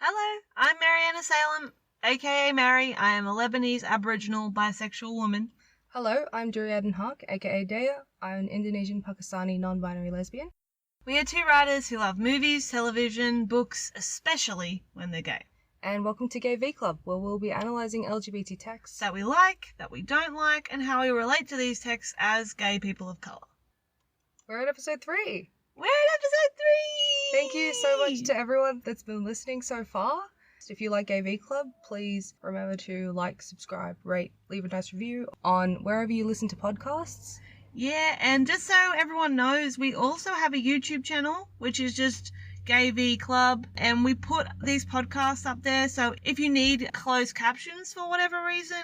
Hello, I'm Merryana Salem, aka Mary. I am a Lebanese Aboriginal bisexual woman. Hello, I'm Durr-e and Haque, aka Dea. I'm an Indonesian Pakistani non-binary lesbian. We are two writers who love movies, television, books, especially when they're gay. And welcome to GayV Club, where we'll be analysing LGBT texts that we like, that we don't like, and how we relate to these texts as gay people of colour. We're at episode 3. We're at episode 3! Thank you so much to everyone that's been listening so far. If you like GayV Club, please remember to like, subscribe, rate, leave a nice review on wherever you listen to podcasts. Yeah, and just so everyone knows, we also have a YouTube channel, which is just GayV Club, and we put these podcasts up there, so if you need closed captions for whatever reason,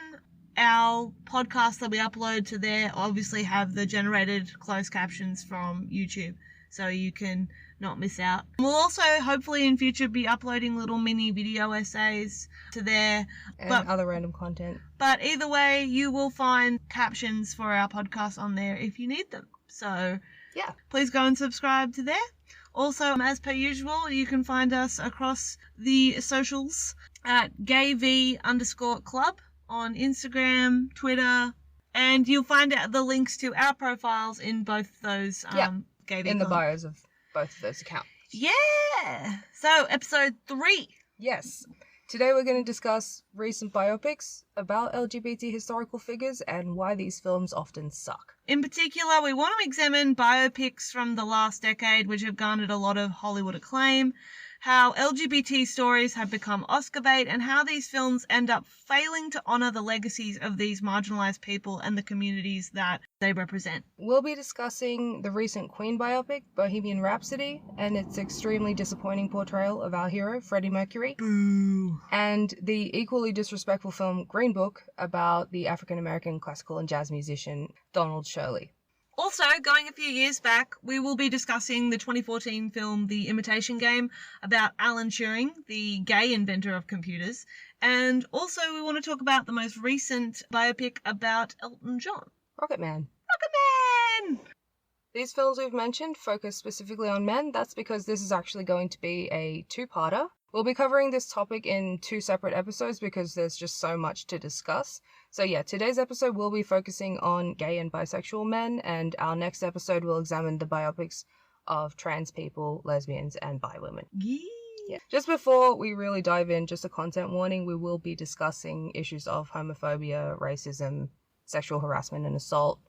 our podcasts that we upload to there obviously have the generated closed captions from YouTube, so you can not miss out. We'll also hopefully in future be uploading little mini video essays to there. And other random content. But either way, you will find captions for our podcast on there if you need them. So yeah, please go and subscribe to there. Also, as per usual, you can find us across the socials at GayV_Club on Instagram, Twitter, and you'll find out the links to our profiles in both those GayV in Club. the bios of both of those accounts. Yeah! So, episode 3. Yes. Today we're going to discuss recent biopics about LGBT historical figures and why these films often suck. In particular, we want to examine biopics from the last decade which have garnered a lot of Hollywood acclaim, how LGBT stories have become Oscar bait, and how these films end up failing to honour the legacies of these marginalised people and the communities that they represent. We'll be discussing the recent Queen biopic, Bohemian Rhapsody, and its extremely disappointing portrayal of our hero, Freddie Mercury. Boo. And the equally disrespectful film Green Book about the African-American classical and jazz musician Donald Shirley. Also, going a few years back, we will be discussing the 2014 film The Imitation Game about Alan Turing, the gay inventor of computers. And also we want to talk about the most recent biopic about Elton John. Rocketman. Rocketman! These films we've mentioned focus specifically on men. That's because this is actually going to be a two-parter. We'll be covering this topic in 2 separate episodes because there's just so much to discuss. So yeah, today's episode will be focusing on gay and bisexual men, and our next episode will examine the biopics of trans people, lesbians, and bi women. Yeah. Just before we really dive in, just a content warning, we will be discussing issues of homophobia, racism, sexual harassment and assault,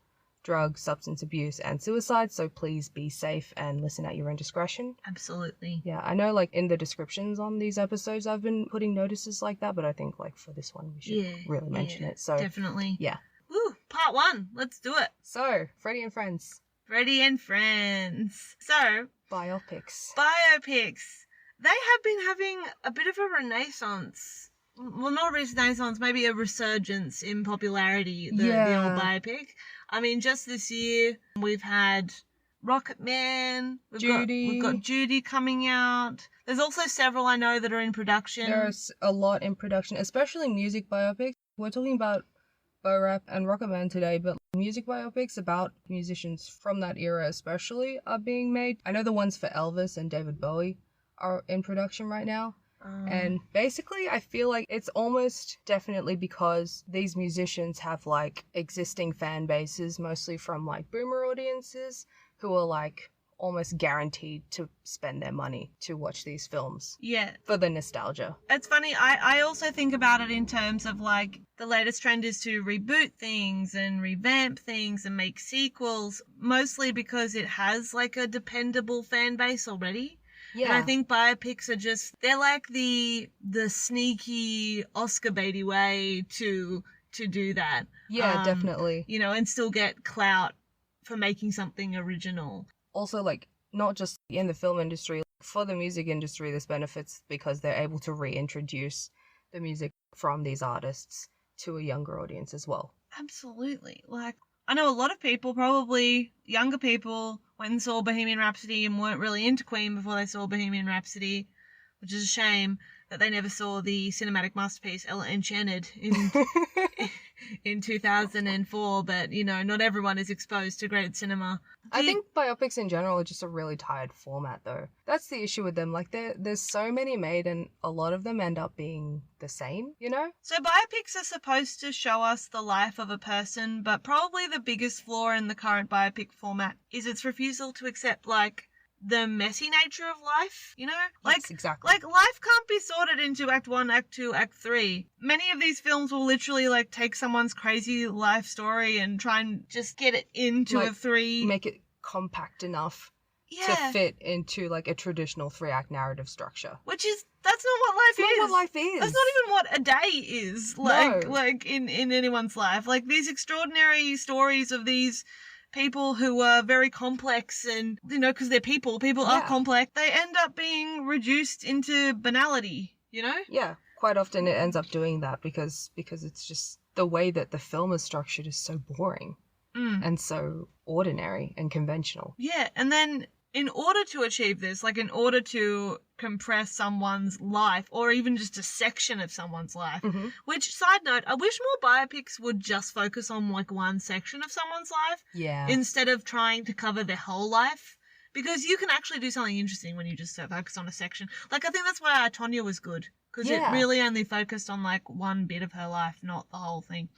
drugs, substance abuse, and suicide, so please be safe and listen at your own discretion. Absolutely. Yeah, I know in the descriptions on these episodes I've been putting notices like that, but I think for this one we should really mention it. So definitely. Yeah. Woo, part 1. Let's do it. So, Freddie and Friends. Freddie and Friends. So, biopics. They have been having a bit of a renaissance. Well, not a renaissance, maybe a resurgence in popularity, the old biopic. I mean, just this year, we've had Rocketman, we've got Judy coming out. There's also several I know that are in production. There's a lot in production, especially music biopics. We're talking about Bo Rap and Rocketman today, but music biopics about musicians from that era especially are being made. I know the ones for Elvis and David Bowie are in production right now. And basically, I feel like it's almost definitely because these musicians have existing fan bases, mostly from boomer audiences who are almost guaranteed to spend their money to watch these films. Yeah. For the nostalgia. It's funny, I also think about it in terms of the latest trend is to reboot things and revamp things and make sequels, mostly because it has a dependable fan base already. Yeah. And I think biopics are they're like the sneaky Oscar baity way to do that. Yeah, definitely. And still get clout for making something original. Also, not just in the film industry, for the music industry, this benefits because they're able to reintroduce the music from these artists to a younger audience as well. Absolutely. I know a lot of people, probably younger people, went and saw Bohemian Rhapsody and weren't really into Queen before they saw Bohemian Rhapsody, which is a shame that they never saw the cinematic masterpiece Enchanted in 2004. But, not everyone is exposed to great cinema. I think biopics in general are just a really tired format, though. That's the issue with them. Like, there's so many made, and a lot of them end up being the same, you know? So biopics are supposed to show us the life of a person, but probably the biggest flaw in the current biopic format is its refusal to accept, like, the messy nature of life, you know? Like, Yes, exactly. Like, life can't be sorted into Act 1, Act 2, Act 3. Many of these films will literally, like, take someone's crazy life story and try and just get it into Like, a 3. Make it compact enough to fit into, like, a traditional 3-act narrative structure. Which is, that's not what life is. Not what life is. That's not even what a day is, like in anyone's life. Like, these extraordinary stories of these people who are very complex and, you know, because they're people are complex, they end up being reduced into banality, you know? Yeah, quite often it ends up doing that because it's just the way that the film is structured is so boring and so ordinary and conventional. Yeah, and then in order to achieve this, like in order to compress someone's life or even just a section of someone's life, which, side note, I wish more biopics would just focus on like one section of someone's life instead of trying to cover their whole life, because you can actually do something interesting when you just focus on a section. Like, I think that's why Tonya was good, because it really only focused on like one bit of her life, not the whole thing.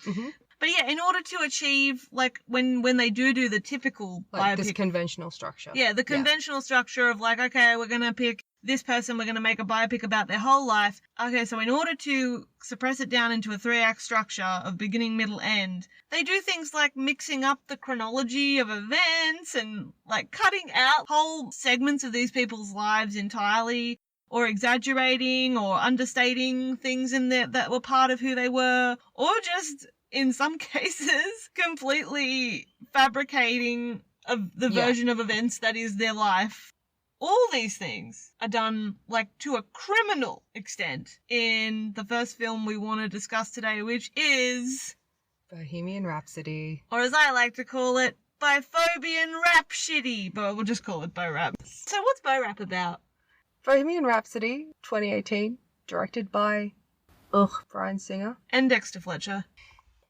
But yeah, in order to achieve, like, when they do the typical like biopic, this conventional structure. Yeah, the conventional structure of like, okay, we're going to pick this person, we're going to make a biopic about their whole life. Okay, so in order to suppress it down into a 3-act structure of beginning, middle, end, they do things like mixing up the chronology of events and like cutting out whole segments of these people's lives entirely, or exaggerating or understating things in there that were part of who they were, or just, in some cases, completely fabricating the version of events that is their life. All these things are done, like, to a criminal extent in the first film we want to discuss today, which is Bohemian Rhapsody. Or as I like to call it, Bohemian Rhapsody. But we'll just call it Bo Rap. So what's Bo Rap about? Bohemian Rhapsody, 2018, directed by Bryan Singer and Dexter Fletcher.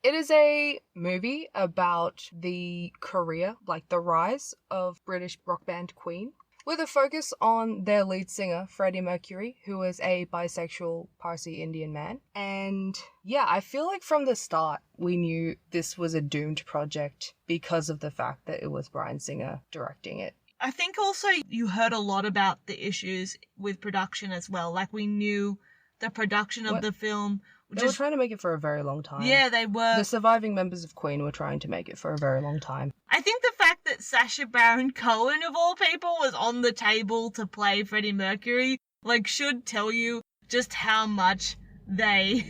It is a movie about the career, like the rise of British rock band Queen, with a focus on their lead singer, Freddie Mercury, who is a bisexual Parsi Indian man. And yeah, I feel like from the start, we knew this was a doomed project because of the fact that it was Bryan Singer directing it. I think also you heard a lot about the issues with production as well. Like, we knew the production of the film. They were trying to make it for a very long time. Yeah, they were. The surviving members of Queen were trying to make it for a very long time. I think the fact that Sacha Baron Cohen, of all people, was on the table to play Freddie Mercury, like, should tell you just how much they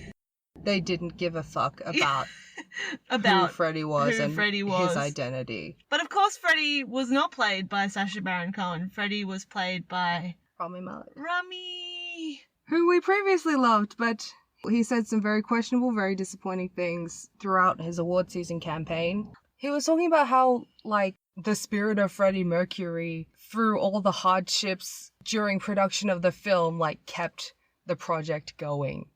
didn't give a fuck about who Freddie was and his identity. But of course, Freddie was not played by Sacha Baron Cohen. Freddie was played by Rami Malek. Who we previously loved, but he said some very questionable, very disappointing things throughout his award season campaign. He was talking about how, like, the spirit of Freddie Mercury, through all the hardships during production of the film, like, kept the project going.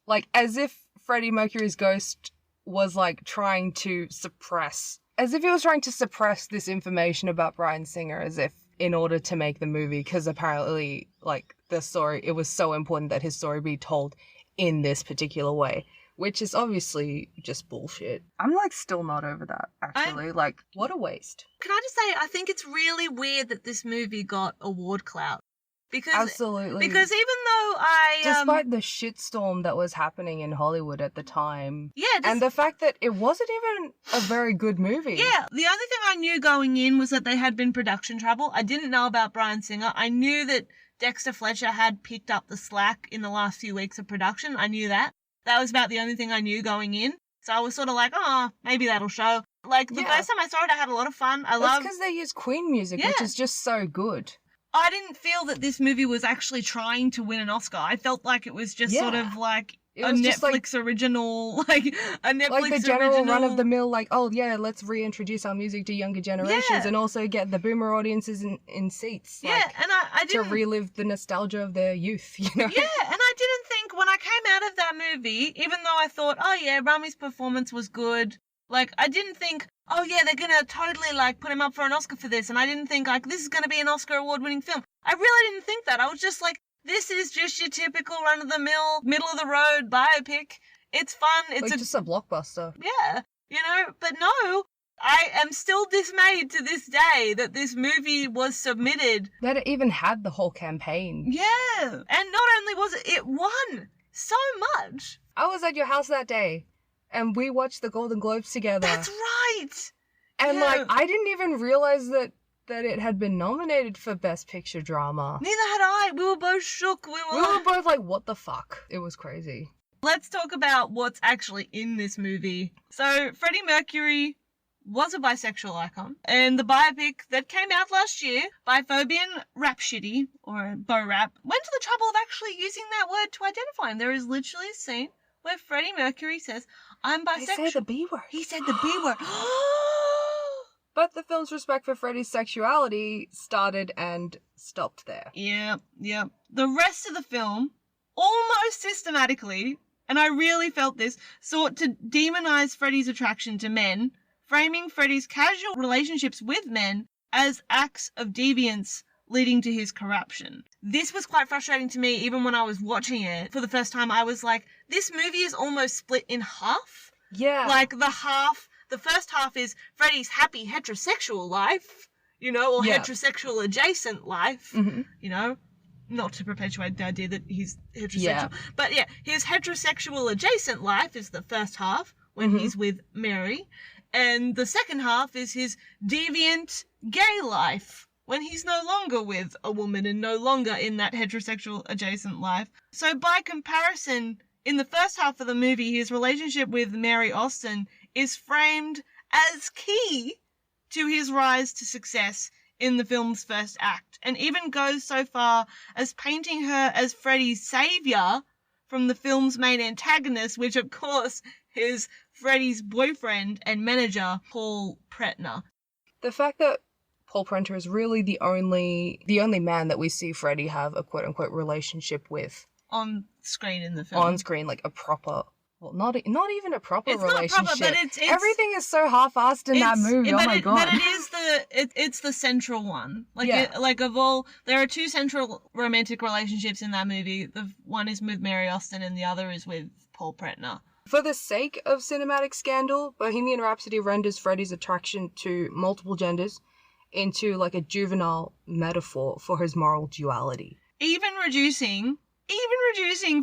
Like, as if Freddie Mercury's ghost was, like, trying to suppress this information about Bryan Singer, as if in order to make the movie, because apparently, like, the story, it was so important that his story be told in this particular way, which is obviously just bullshit. I'm, like, still not over that, actually. Like, what a waste. Can I just say, I think it's really weird that this movie got award clout. Absolutely. Because even though despite the shitstorm that was happening in Hollywood at the time. And the fact that it wasn't even a very good movie. Yeah, the only thing I knew going in was that they had been production trouble. I didn't know about Bryan Singer. I knew that Dexter Fletcher had picked up the slack in the last few weeks of production. I knew that. That was about the only thing I knew going in. So I was sort of like, maybe that'll show. Like, the first time I saw it, I had a lot of fun. That's because they use Queen music, which is just so good. I didn't feel that this movie was actually trying to win an Oscar. I felt like it was just sort of like a Netflix original, like a Netflix like the general run-of-the-mill, like, let's reintroduce our music to younger generations and also get the boomer audiences in seats. Yeah, like, and I didn't... to relive the nostalgia of their youth, you know? Yeah, and I didn't think when I came out of that movie, even though I thought, Rami's performance was good, Like, I didn't think, oh yeah, they're gonna totally, like, put him up for an Oscar for this, and I didn't think, like, this is gonna be an Oscar award-winning film. I really didn't think that. I was just like, this is just your typical run-of-the-mill, middle-of-the-road biopic. It's fun. It's just a blockbuster. Yeah, you know, but no, I am still dismayed to this day that this movie was submitted. That it even had the whole campaign. Yeah, and not only was it won so much. I was at your house that day, and we watched the Golden Globes together. That's right. And, Yeah. like, I didn't even realize that it had been nominated for Best Picture Drama. Neither had I. We were both shook. We were both like, what the fuck? It was crazy. Let's talk about what's actually in this movie. So, Freddie Mercury was a bisexual icon, and the biopic that came out last year by Bohemian Rhapsody, or Bo Rap, went to the trouble of actually using that word to identify him. There is literally a scene where Freddie Mercury says, I'm bisexual. He said the B word. He said the B word. But the film's respect for Freddie's sexuality started and stopped there. Yeah. The rest of the film, almost systematically, and I really felt this, sought to demonize Freddie's attraction to men, framing Freddie's casual relationships with men as acts of deviance leading to his corruption. This was quite frustrating to me even when I was watching it for the first time. I was like, this movie is almost split in half. Yeah. Like, the first half is Freddie's happy heterosexual life, you know, or heterosexual adjacent life, you know, not to perpetuate the idea that he's heterosexual. Yeah. But yeah, his heterosexual adjacent life is the first half when he's with Mary. And the second half is his deviant gay life when he's no longer with a woman and no longer in that heterosexual adjacent life. So by comparison, in the first half of the movie, his relationship with Mary Austin is framed as key to his rise to success in the film's first act, and even goes so far as painting her as Freddie's savior from the film's main antagonist, which of course is Freddie's boyfriend and manager, Paul Pretner. The fact that Paul Prenter is really the only man that we see Freddie have a quote-unquote relationship with. On screen in the film. On screen, like a proper... Well, not even a proper relationship. Not proper, but it's everything is so half-assed in that movie. Oh my god! But it is it's the central one. There are two central romantic relationships in that movie. The one is with Mary Austin, and the other is with Paul Pretner. For the sake of cinematic scandal, Bohemian Rhapsody renders Freddie's attraction to multiple genders into like a juvenile metaphor for his moral duality. Even reducing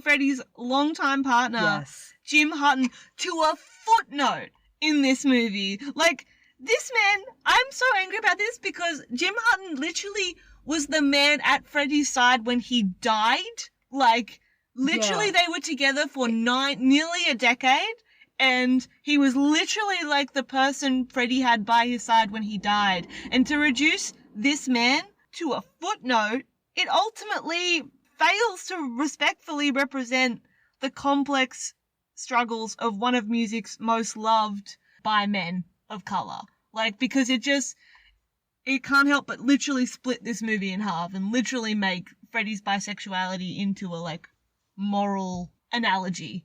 Freddie's longtime partner, Jim Hutton, to a footnote in this movie. Like, this man, I'm so angry about this because Jim Hutton literally was the man at Freddie's side when he died. Like, literally they were together for nearly a decade, and he was literally like the person Freddie had by his side when he died. And to reduce this man to a footnote, it ultimately fails to respectfully represent the complex struggles of one of music's most loved by men of color. Like, because it can't help but literally split this movie in half and literally make Freddie's bisexuality into a, like, moral analogy.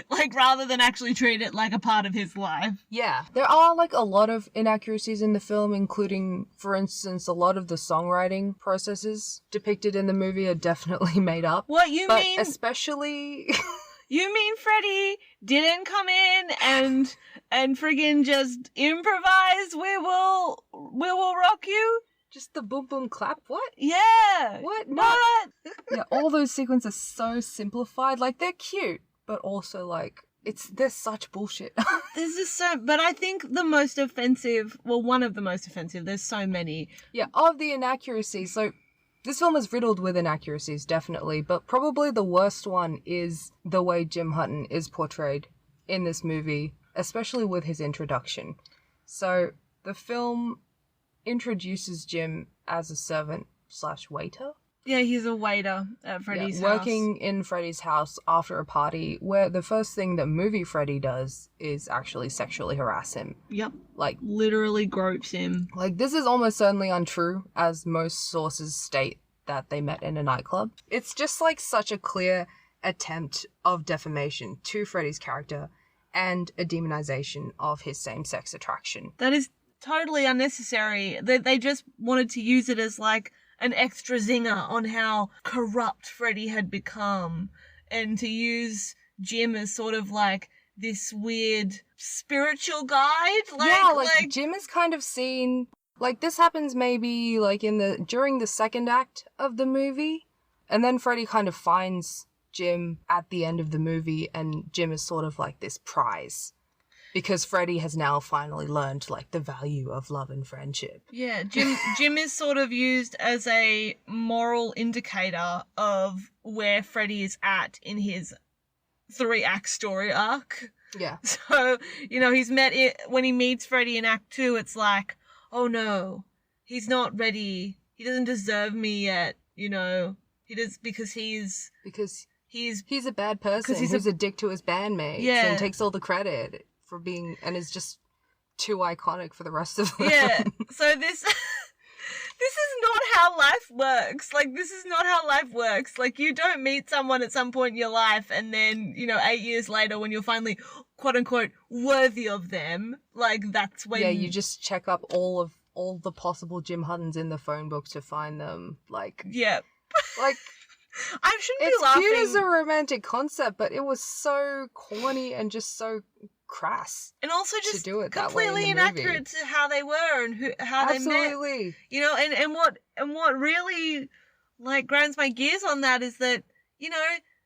Like, rather than actually treat it like a part of his life. Yeah. There are, like, a lot of inaccuracies in the film, including, for instance, a lot of the songwriting processes depicted in the movie are definitely made up. What you mean? But especially... You mean Freddie didn't come in and friggin' just improvise, we will rock you? Just the boom boom clap? What? Yeah. What? No. Yeah, all those sequences are so simplified. Like, they're cute, but also, like, they're such bullshit. But I think one of the most offensive, there's so many. Yeah, of the inaccuracies. So, this film is riddled with inaccuracies, definitely, but probably the worst one is the way Jim Hutton is portrayed in this movie, especially with his introduction. So, the film introduces Jim as a servant/waiter. Yeah, he's a waiter at Freddie's house. Working in Freddie's house after a party, where the first thing that movie Freddie does is actually sexually harass him. Yep. Like, literally gropes him. Like, this is almost certainly untrue, as most sources state that they met in a nightclub. It's just, like, such a clear attempt of defamation to Freddie's character and a demonization of his same-sex attraction. That is totally unnecessary. They just wanted to use it as like an extra zinger on how corrupt Freddie had become, and to use Jim as sort of like this weird spiritual guide. Like Jim is kind of seen, like this happens maybe like during the second act of the movie, and then Freddie kind of finds Jim at the end of the movie, and Jim is sort of like this prize. Because Freddie has now finally learned, like, the value of love and friendship. Yeah, Jim is sort of used as a moral indicator of where Freddie is at in his 3-act story arc. Yeah. So, when he meets Freddie in Act 2, it's like, oh no, he's not ready. He doesn't deserve me yet, He does because he's a bad person who's a dick to his bandmates and takes all the credit for being, and is just too iconic for the rest of them. Yeah, so this is not how life works. Like, this is not how life works. Like, you don't meet someone at some point in your life and then, 8 years later when you're finally, quote-unquote, worthy of them, like, that's when... Yeah, you just check up all the possible Jim Huttons in the phone book to find them, like... Yeah. Like... I shouldn't be laughing. It's cute as a romantic concept, but it was so corny and just so crass. And also just to do it completely inaccurate to how they were and how they met. Absolutely. And what really like grinds my gears on that is that,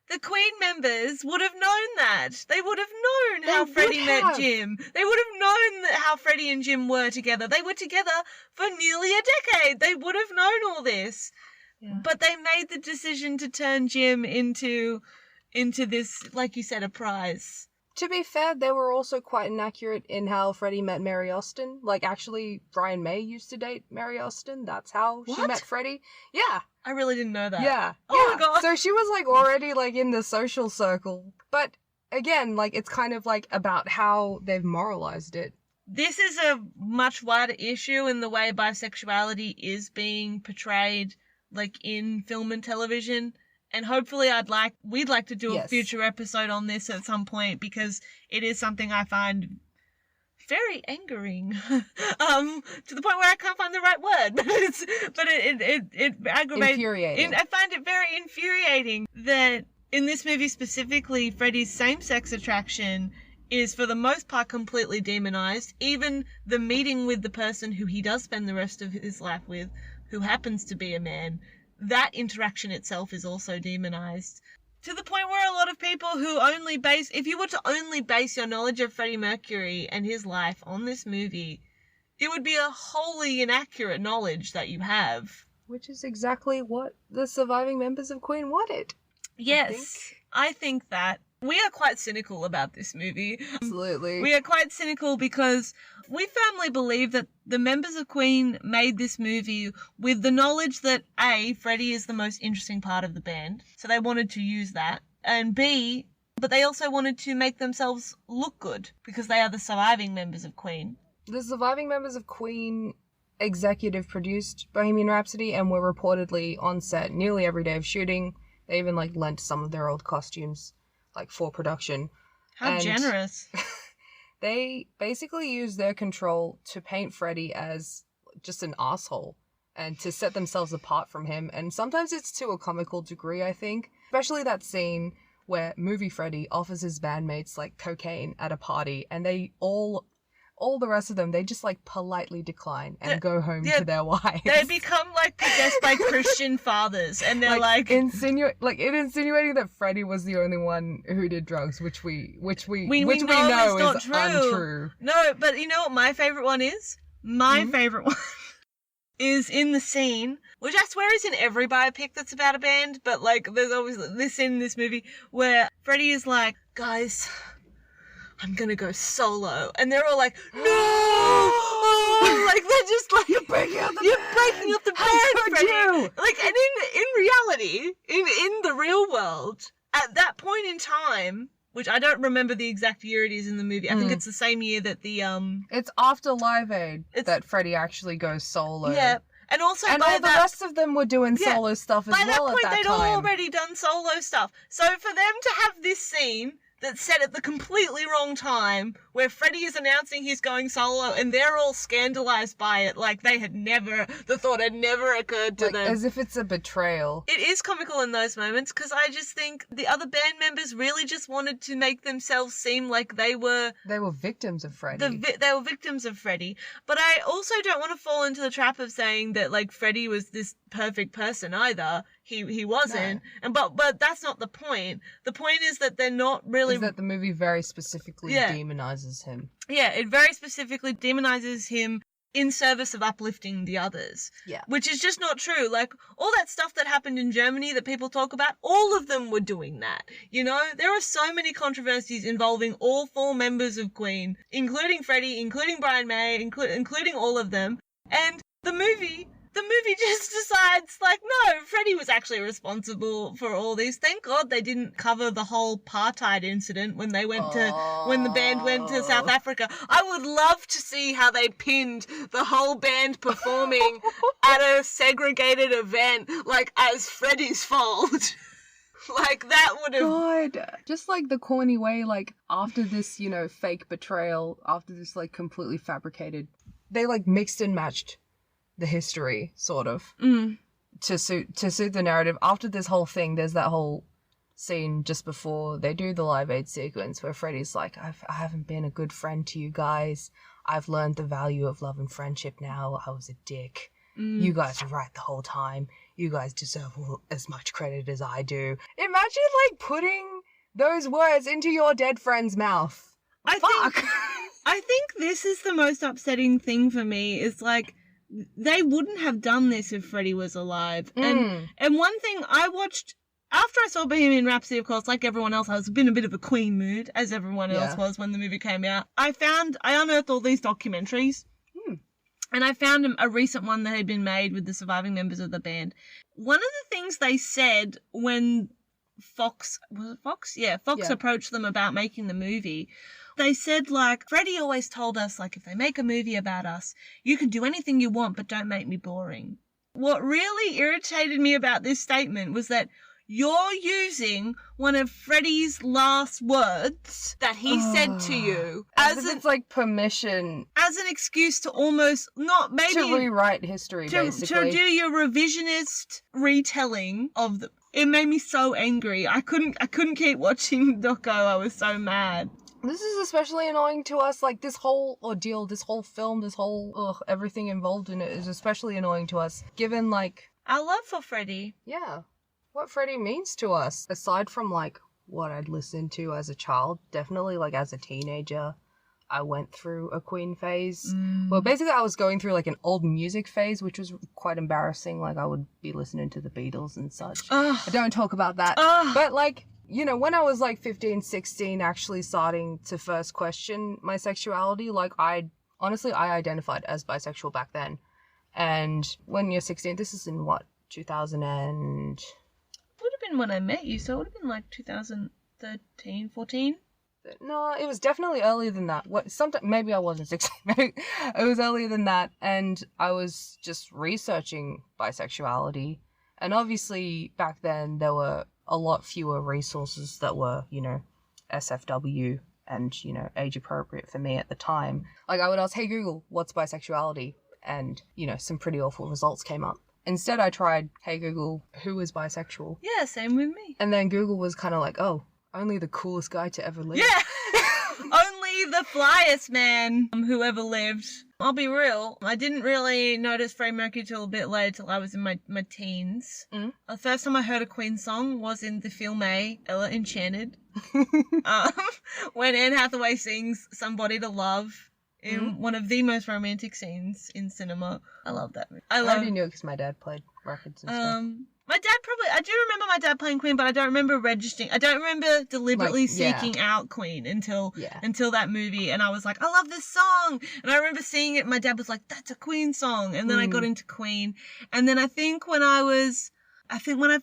the Queen members would have known that. They would have known how Freddie met Jim. They would have known how Freddie and Jim were together. They were together for nearly a decade. They would have known all this. Yeah. But they made the decision to turn Jim into this, like you said, a prize. To be fair, they were also quite inaccurate in how Freddie met Mary Austin. Like, actually, Brian May used to date Mary Austin. That's how she met Freddie. Yeah. I really didn't know that. Yeah. Oh my god. So she was, like, already, like, in the social circle. But, again, like, it's kind of, like, about how they've moralized it. This is a much wider issue in the way bisexuality is being portrayed, like, in film and television. And hopefully we'd like to do a future episode on this at some point, because it is something I find very angering, to the point where I can't find the right word, but it aggravates. Infuriating. I find it very infuriating that in this movie specifically, Freddie's same-sex attraction is for the most part completely demonized. Even the meeting with the person who he does spend the rest of his life with, who happens to be a man, that interaction itself is also demonized. To the point where a lot of people who if you were to only base your knowledge of Freddie Mercury and his life on this movie, it would be a wholly inaccurate knowledge that you have. Which is exactly what the surviving members of Queen wanted. Yes, I think that. We are quite cynical about this movie. Absolutely. We are quite cynical because we firmly believe that the members of Queen made this movie with the knowledge that A, Freddie is the most interesting part of the band, so they wanted to use that, and B, but they also wanted to make themselves look good because they are the surviving members of Queen. The surviving members of Queen executive produced Bohemian Rhapsody and were reportedly on set nearly every day of shooting. They even lent some of their old costumes for production. How generous. They basically used their control to paint Freddie as just an asshole and to set themselves apart from him. And sometimes it's to a comical degree, I think. Especially that scene where movie Freddie offers his bandmates cocaine at a party, and they all the rest of them, they just politely decline and go home to their wives. They become possessed by Christian fathers, and they're insinuating that Freddie was the only one who did drugs, which we know is untrue. No, but you know what my favorite one is? My favorite one is in the scene, which I swear is in every biopic that's about a band, but there's always this scene in this movie where Freddie is like, guys, I'm gonna go solo. And they're all like, no! They're just you're breaking up the band. How could you? And in reality, in the real world, at that point in time, which I don't remember the exact year it is in the movie. I think it's the same year that the It's after Live Aid that Freddie actually goes solo. Yeah. And also all the rest of them were doing solo stuff as well at that time. By that point, they'd all already done solo stuff. So for them to have this scene that's set at the completely wrong time, where Freddie is announcing he's going solo, and they're all scandalized by it, like the thought had never occurred to them. As if it's a betrayal. It is comical in those moments, because I just think the other band members really just wanted to make themselves seem like they were victims of Freddie. They were victims of Freddie. But I also don't want to fall into the trap of saying that, like, Freddie was this perfect person either. He wasn't. No. But that's not the point. The point is that they're not really... Is that the movie very specifically demonizes him. Yeah, it very specifically demonizes him in service of uplifting the others. Yeah. Which is just not true. Like, all that stuff that happened in Germany that people talk about, all of them were doing that. You know, there are so many controversies involving all 4 members of Queen, including Freddie, including Brian May, including all of them. And the movie just decides, like, no, Freddie was actually responsible for all this. Thank God they didn't cover the whole apartheid incident when they went when the band went to South Africa. I would love to see how they pinned the whole band performing at a segregated event, like, as Freddie's fault. Like, that would have... God. Just, like, the corny way, like, after this, you know, fake betrayal, after this, like, completely fabricated, they, like, mixed and matched the history, sort of, to suit the narrative. After this whole thing, there's that whole scene just before they do the Live Aid sequence where Freddie's like, I haven't been a good friend to you guys. I've learned the value of love and friendship now. I was a dick. You guys were right the whole time. You guys deserve as much credit as I do. Imagine, like, putting those words into your dead friend's mouth. I think this is the most upsetting thing for me, is, like, they wouldn't have done this if Freddie was alive. And one thing I watched, after I saw Bohemian Rhapsody, of course, like everyone else, I was in a bit of a Queen mood, as everyone else was when the movie came out. I unearthed all these documentaries, and I found a recent one that had been made with the surviving members of the band. One of the things they said when Fox approached them about making the movie, they said, like, Freddie always told us, like, if they make a movie about us, you can do anything you want, but don't make me boring. What really irritated me about this statement was that you're using one of Freddie's last words that he said to you as it's like permission, as an excuse to almost not maybe to rewrite history, basically, to do your revisionist retelling of the. It made me so angry. I couldn't keep watching Doco. I was so mad. This is especially annoying to us, like, this whole ordeal, this whole film, this whole, everything involved in it is especially annoying to us, given, like... our love for Freddie. Yeah. What Freddie means to us, aside from, like, what I'd listened to as a child, definitely, like, as a teenager, I went through a Queen phase. Well, basically, I was going through, like, an old music phase, which was quite embarrassing. Like, I would be listening to the Beatles and such. I don't talk about that. But, like... you know, when I was like 15, 16, actually starting to first question my sexuality, like, I identified as bisexual back then. And when you're 16, this is in what, 2000 and... Would have been when I met you, so it would have been like 2013, 14? No, it was definitely earlier than that. Maybe I wasn't 16. Maybe it was earlier than that. And I was just researching bisexuality. And obviously, back then, there were a lot fewer resources that were, you know, SFW and, you know, age appropriate for me at the time. Like, I would ask, hey Google, what's bisexuality? And, you know, some pretty awful results came up. Instead, I tried, hey Google, who is bisexual? Yeah, same with me. And then Google was kind of like, oh, only the coolest guy to ever live. Yeah! Only the flyest man who ever lived. I'll be real, I didn't really notice Freddie Mercury till a bit later, till I was in my teens. The first time I heard a Queen song was in the film Ella Enchanted. When Anne Hathaway sings Somebody to Love in one of the most romantic scenes in cinema. I love that movie. I already knew it because my dad played records and stuff. My dad I do remember my dad playing Queen, but I don't remember registering. I don't remember deliberately seeking out Queen until that movie. And I was like, I love this song. And I remember seeing it. My dad was like, that's a Queen song. And then I got into Queen. And then I think when I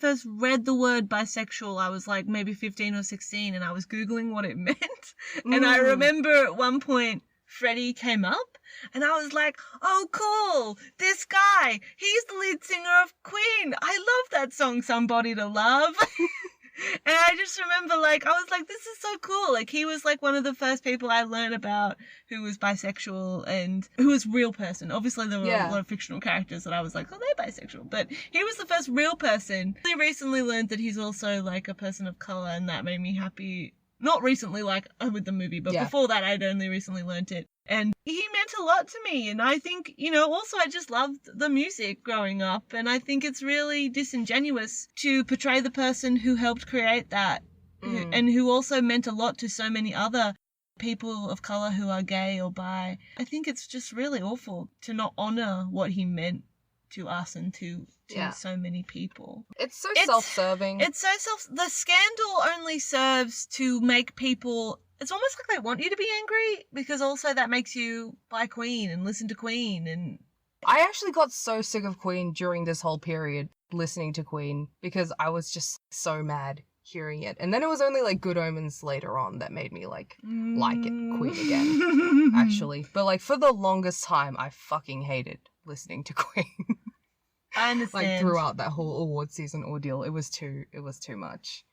first read the word bisexual, I was like maybe 15 or 16 and I was Googling what it meant. And I remember at one point, Freddie came up and I was like, oh, cool, this guy, he's the lead singer of Queen. I love that song, Somebody to Love. And I just remember, like, I was like, this is so cool. Like, he was, like, one of the first people I learned about who was bisexual and who was a real person. Obviously, there were a lot of fictional characters that I was like, oh, they're bisexual. But he was the first real person. I recently learned that he's also, like, a person of color, and that made me happy. Not recently, like, with the movie, but before that, I'd only recently learnt it. And he meant a lot to me. And I think, you know, also I just loved the music growing up. And I think it's really disingenuous to portray the person who helped create that and who also meant a lot to so many other people of colour who are gay or bi. I think it's just really awful to not honour what he meant to us and to so many people. It's so self-serving. The scandal only serves to make people... It's almost like they want you to be angry, because also that makes you buy Queen and listen to Queen. And I actually got so sick of Queen during this whole period, listening to Queen, because I was just so mad hearing it. And then it was only like Good Omens later on that made me like it, Queen again, actually. But like for the longest time, I fucking hated listening to Queen. I understand. Like throughout that whole award season ordeal, it was too much.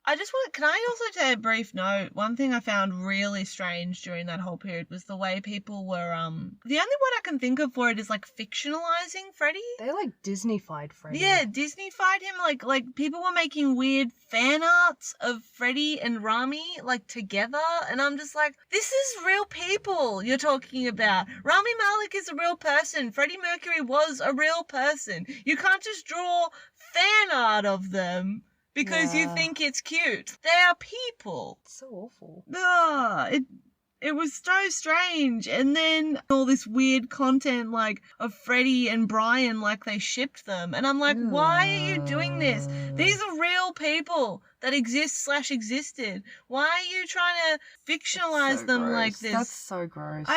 Can I also take a brief note? One thing I found really strange during that whole period was the way people were, the only word I can think of for it is like fictionalizing Freddie. They like Disney-fied Freddie. Yeah, Disney-fied him. Like people were making weird fan arts of Freddie and Rami, like together. And I'm just like, this is real people you're talking about. Rami Malek is a real person. Freddie Mercury was a real person. You can't just draw fan art of them because you think it's cute. They are people. It's so awful. It was so strange. And then all this weird content like of Freddie and Brian, like they shipped them. And I'm like, why are you doing this? These are real people that existed. Why are you trying to fictionalize them gross. Like this? That's so gross.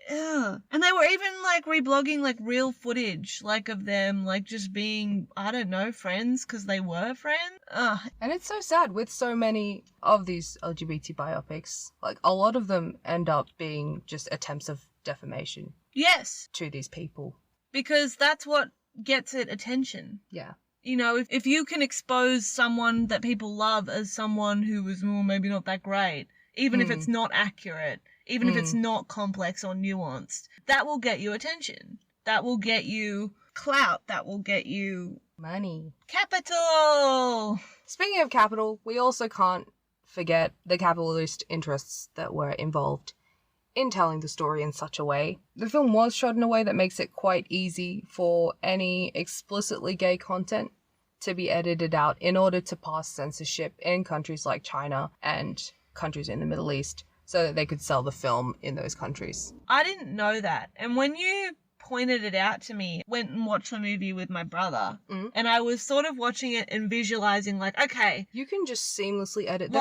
And they were even like reblogging like real footage like of them like just being, I don't know, friends because they were friends. And it's so sad with so many of these LGBT biopics. Like a lot of them end up being just attempts of defamation. Yes. To these people. Because that's what gets it attention. Yeah. You know, if you can expose someone that people love as someone who was maybe not that great, even if it's not accurate, even if it's not complex or nuanced, that will get you attention. That will get you clout. That will get you... money. Capital! Speaking of capital, we also can't forget the capitalist interests that were involved in telling the story in such a way. The film was shot in a way that makes it quite easy for any explicitly gay content to be edited out in order to pass censorship in countries like China and countries in the Middle East so that they could sell the film in those countries. I didn't know that. And when you pointed it out to me, went and watched the movie with my brother, and I was sort of watching it and visualizing like, okay, you can just seamlessly edit.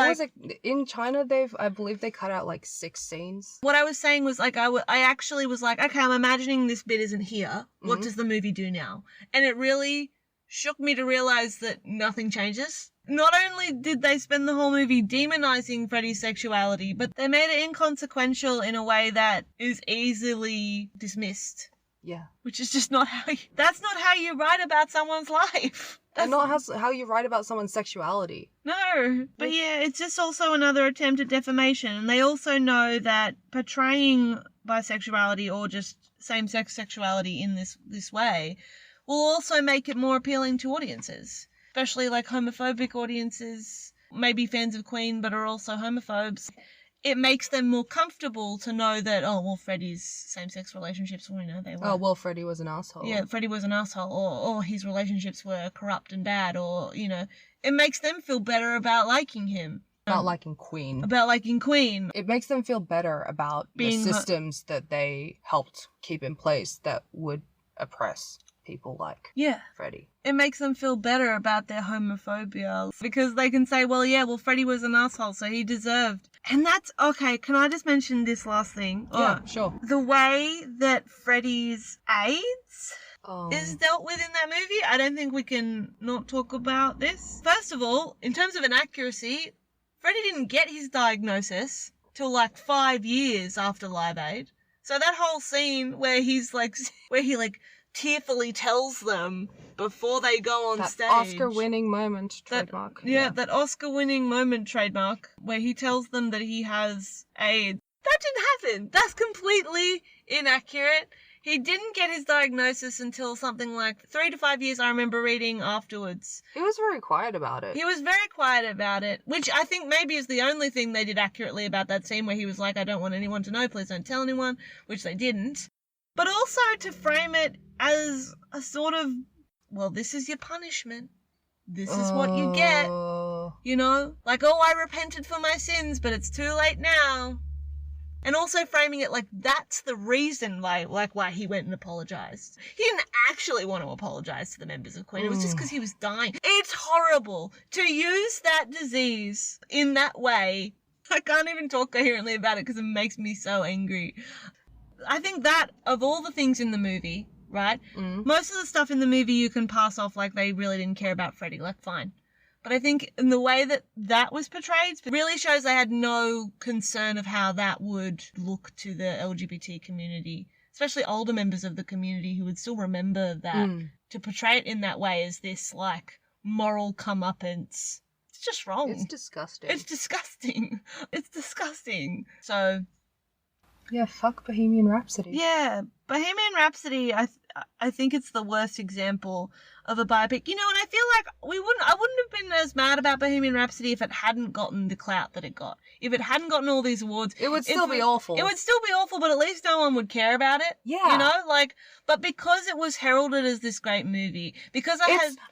In China, I believe they cut out like 6 scenes. What I was saying was like, I actually was like, okay, I'm imagining this bit isn't here. What does the movie do now? And it really shook me to realize that nothing changes. Not only did they spend the whole movie demonizing Freddie's sexuality, but they made it inconsequential in a way that is easily dismissed. Yeah. Which is just not that's not how you write about someone's life. And not how you write about someone's sexuality. No. But yeah, it's just also another attempt at defamation. And they also know that portraying bisexuality or just same-sex sexuality in this way will also make it more appealing to audiences. Especially like homophobic audiences, maybe fans of Queen but are also homophobes. It makes them more comfortable to know that, oh, well, Freddie's same-sex relationships, well, you know, they were. Oh, well, Freddie was an asshole. Yeah, Freddie was an asshole, or his relationships were corrupt and bad, or, you know, it makes them feel better about liking him. About liking Queen. It makes them feel better about the systems that they helped keep in place that would oppress people like Freddie. It makes them feel better about their homophobia because they can say, well, Freddie was an asshole, so he deserved. And that's, okay, can I just mention this last thing? Yeah, sure. The way that Freddie's AIDS is dealt with in that movie, I don't think we can not talk about this. First of all, in terms of inaccuracy, Freddie didn't get his diagnosis till like 5 years after Live Aid. So that whole scene where he tearfully tells them before they go on that stage. Oscar-winning moment, trademark. That Oscar-winning moment trademark, where he tells them that he has AIDS. That didn't happen. That's completely inaccurate. He didn't get his diagnosis until something like 3 to 5 years, I remember reading afterwards. He was very quiet about it. He was very quiet about it, which I think maybe is the only thing they did accurately about that scene where he was like, I don't want anyone to know, please don't tell anyone, which they didn't. But also to frame it as a sort of, well, this is your punishment. This is what you get. You know? Like, oh, I repented for my sins, but it's too late now. And also framing it like that's the reason why he went and apologised. He didn't actually want to apologise to the members of Queen. It was just because he was dying. It's horrible to use that disease in that way. I can't even talk coherently about it because it makes me so angry. I think that, of all the things in the movie, right, most of the stuff in the movie you can pass off like they really didn't care about Freddie. Like, fine. But I think in the way that was portrayed really shows they had no concern of how that would look to the LGBT community, especially older members of the community who would still remember that. To portray it in that way as this, like, moral comeuppance. It's just wrong. It's disgusting. It's disgusting. It's disgusting. So... yeah, fuck Bohemian Rhapsody. Yeah, Bohemian Rhapsody, I think it's the worst example of a biopic. You know, and I feel like I wouldn't have been as mad about Bohemian Rhapsody if it hadn't gotten the clout that it got. If it hadn't gotten all these awards. It would still be awful. It would still be awful, but at least no one would care about it. Yeah. You know, like, but because it was heralded as this great movie, because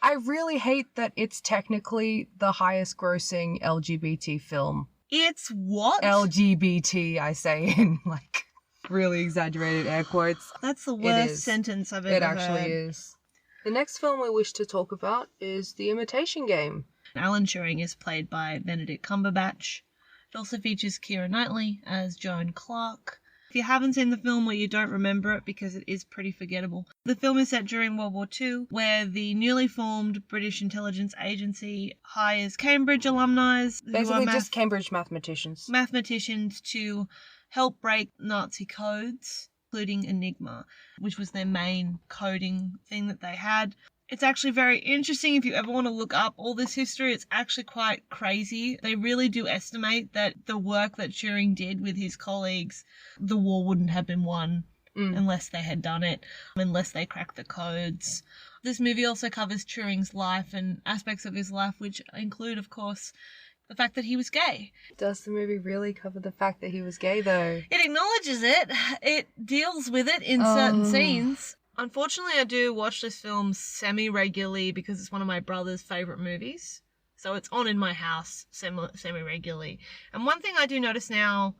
I really hate that it's technically the highest grossing LGBT film. It's what? LGBT, I say in, like, really exaggerated air quotes. That's the worst sentence I've ever heard. It actually is. The next film we wish to talk about is The Imitation Game. Alan Turing is played by Benedict Cumberbatch. It also features Keira Knightley as Joan Clark. If you haven't seen the film or you don't remember it because it is pretty forgettable, the film is set during World War II, where the newly formed British intelligence agency hires Cambridge alumni, basically just Cambridge mathematicians, to help break Nazi codes, including Enigma, which was their main coding thing that they had. It's actually very interesting if you ever want to look up all this history. It's actually quite crazy. They really do estimate that the work that Turing did with his colleagues, the war wouldn't have been won unless they had done it, unless they cracked the codes. This movie also covers Turing's life and aspects of his life, which include, of course, the fact that he was gay. Does the movie really cover the fact that he was gay, though? It acknowledges it. It deals with it in certain scenes. Unfortunately, I do watch this film semi-regularly because it's one of my brother's favourite movies. So it's on in my house semi-regularly. And one thing I do notice now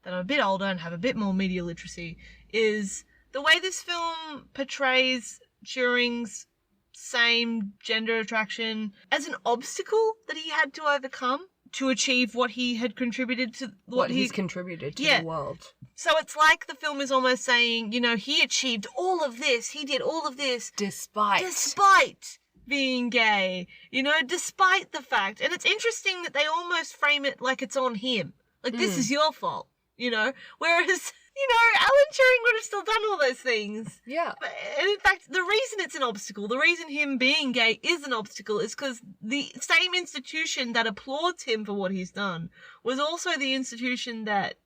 that I'm a bit older and have a bit more media literacy is the way this film portrays Turing's same gender attraction as an obstacle that he had to overcome to achieve what he had contributed to what he's contributed to the world. So it's like the film is almost saying, you know, he achieved all of this, he did all of this despite being gay, you know, despite the fact. And it's interesting that they almost frame it like it's on him. Like, this is your fault, you know, whereas, you know, Alan Turing would have still done all those things. Yeah. And in fact, the reason it's an obstacle, the reason him being gay is an obstacle is because the same institution that applauds him for what he's done was also the institution that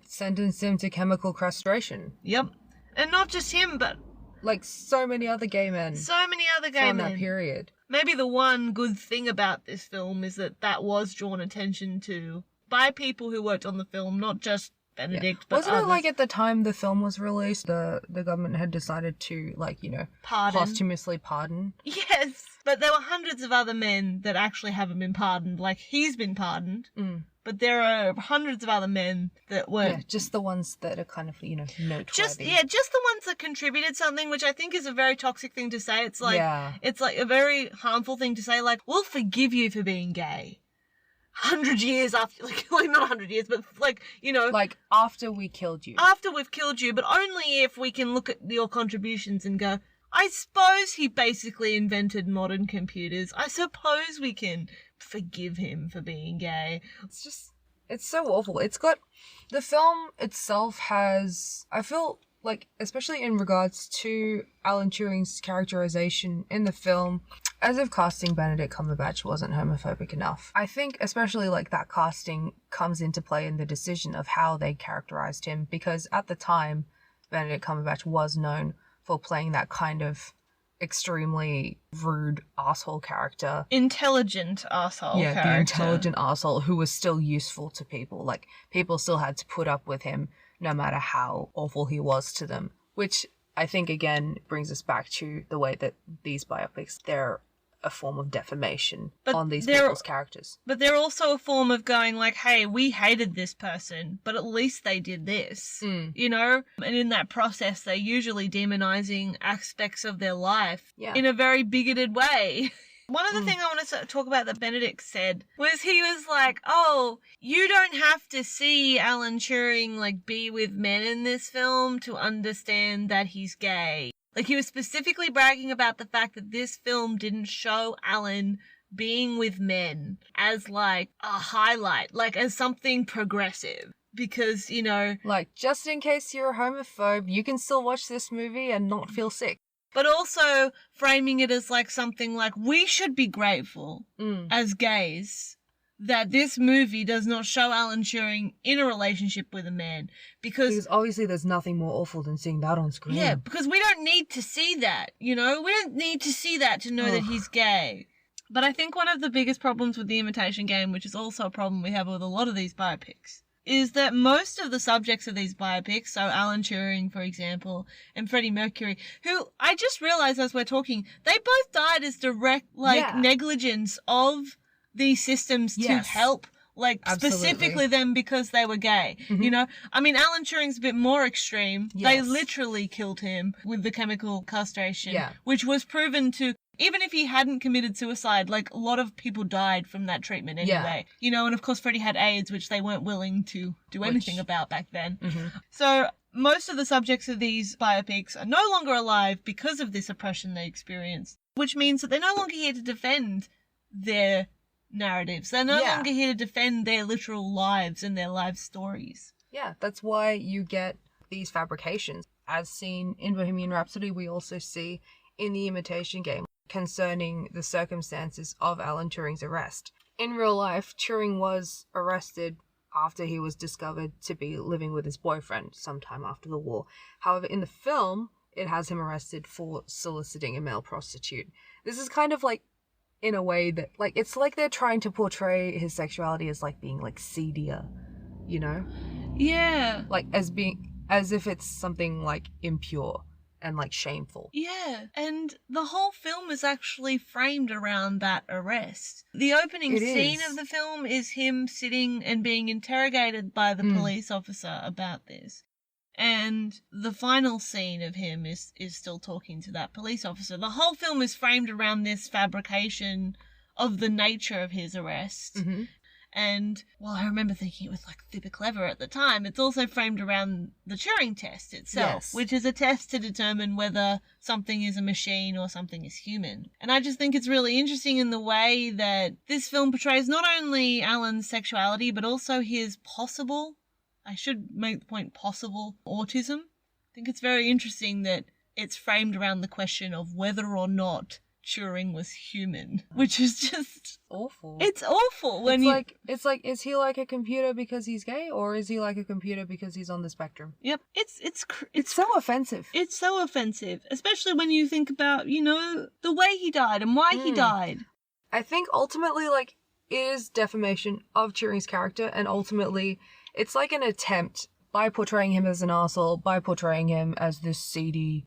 sentenced him to chemical castration. Yep. And not just him, but like so many other gay men. From that period. Maybe the one good thing about this film is that was drawn attention to by people who worked on the film, not just Benedict, but wasn't others. it like at the time the film was released, the government had decided to, like, you know, posthumously pardon? Yes, but there were hundreds of other men that actually haven't been pardoned. Like, he's been pardoned, but there are hundreds of other men that weren't. Yeah, just the ones that are kind of, you know, noteworthy. Just the ones that contributed something, which I think is a very toxic thing to say. It's like, it's like a very harmful thing to say, like, we'll forgive you for being gay. 100 years after, like not 100 years, but like, you know, like after we killed you. After we've killed you, but only if we can look at your contributions and go, I suppose he basically invented modern computers. I suppose we can forgive him for being gay. It's so awful. The film itself has, I feel like, especially in regards to Alan Turing's characterization in the film, as if casting Benedict Cumberbatch wasn't homophobic enough. I think especially like that casting comes into play in the decision of how they characterized him, because at the time, Benedict Cumberbatch was known for playing that kind of extremely rude asshole character. Intelligent asshole character. Yeah, the intelligent asshole who was still useful to people. Like, people still had to put up with him no matter how awful he was to them. Which I think, again, brings us back to the way that these biopics, they're a form of defamation on these people's characters. But they're also a form of going like, hey, we hated this person, but at least they did this, you know? And in that process, they're usually demonizing aspects of their life in a very bigoted way. One of the things I want to talk about that Benedict said was he was like, oh, you don't have to see Alan Turing like be with men in this film to understand that he's gay. Like, he was specifically bragging about the fact that this film didn't show Alan being with men as, like, a highlight, like, as something progressive. Because, you know... Like, just in case you're a homophobe, you can still watch this movie and not feel sick. But also framing it as, like, something like, we should be grateful as gays that this movie does not show Alan Turing in a relationship with a man. Because obviously there's nothing more awful than seeing that on screen. Yeah, because we don't need to see that, you know? We don't need to see that to know that he's gay. But I think one of the biggest problems with the Imitation Game, which is also a problem we have with a lot of these biopics, is that most of the subjects of these biopics, so Alan Turing, for example, and Freddie Mercury, who I just realised as we're talking, they both died as direct, negligence of these systems to help, like, specifically them because they were gay, you know? I mean, Alan Turing's a bit more extreme. Yes. They literally killed him with the chemical castration, which was proven to, even if he hadn't committed suicide, like, a lot of people died from that treatment anyway. You know, and of course Freddie had AIDS, which they weren't willing to do anything about back then. So most of the subjects of these biopics are no longer alive because of this oppression they experienced, which means that they're no longer here to defend their narratives. They're no longer here to defend their literal lives and their life stories. Yeah, that's why you get these fabrications. As seen in Bohemian Rhapsody, we also see in the Imitation Game concerning the circumstances of Alan Turing's arrest. In real life, Turing was arrested after he was discovered to be living with his boyfriend sometime after the war. However, in the film, it has him arrested for soliciting a male prostitute. This is kind of like, in a way that, like, it's like they're trying to portray his sexuality as, like, being, like, seedier, you know? Yeah. Like, as if it's something, like, impure and, like, shameful. Yeah, and the whole film is actually framed around that arrest. The opening scene of the film is him sitting and being interrogated by the police officer about this. And the final scene of him is still talking to that police officer. The whole film is framed around this fabrication of the nature of his arrest. And, well, I remember thinking it was, like, super clever at the time. It's also framed around the Turing test itself, which is a test to determine whether something is a machine or something is human. And I just think it's really interesting in the way that this film portrays not only Alan's sexuality, but also his possible autism. I think it's very interesting that it's framed around the question of whether or not Turing was human, which is just awful. It's awful it's like is he like a computer because he's gay, or is he like a computer because he's on the spectrum? Yep. It's so offensive. It's so offensive, especially when you think about, you know, the way he died and why he died. I think ultimately, like, it is defamation of Turing's character, and ultimately it's like an attempt, by portraying him as an arsehole, by portraying him as this seedy,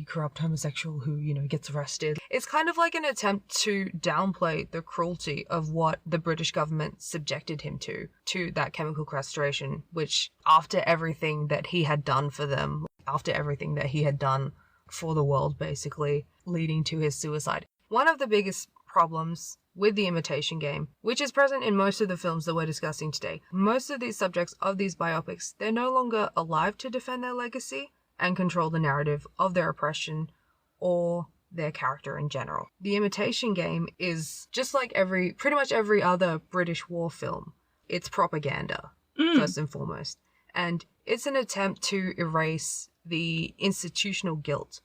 corrupt homosexual who, you know, gets arrested. It's kind of like an attempt to downplay the cruelty of what the British government subjected him to that chemical castration, which, after everything that he had done for them, after everything that he had done for the world, basically, leading to his suicide. One of the biggest problems with the Imitation Game, which is present in most of the films that we're discussing today. Most of these subjects of these biopics, they're no longer alive to defend their legacy and control the narrative of their oppression or their character in general. The Imitation Game is just like pretty much every other British war film. It's propaganda, first and foremost. And it's an attempt to erase the institutional guilt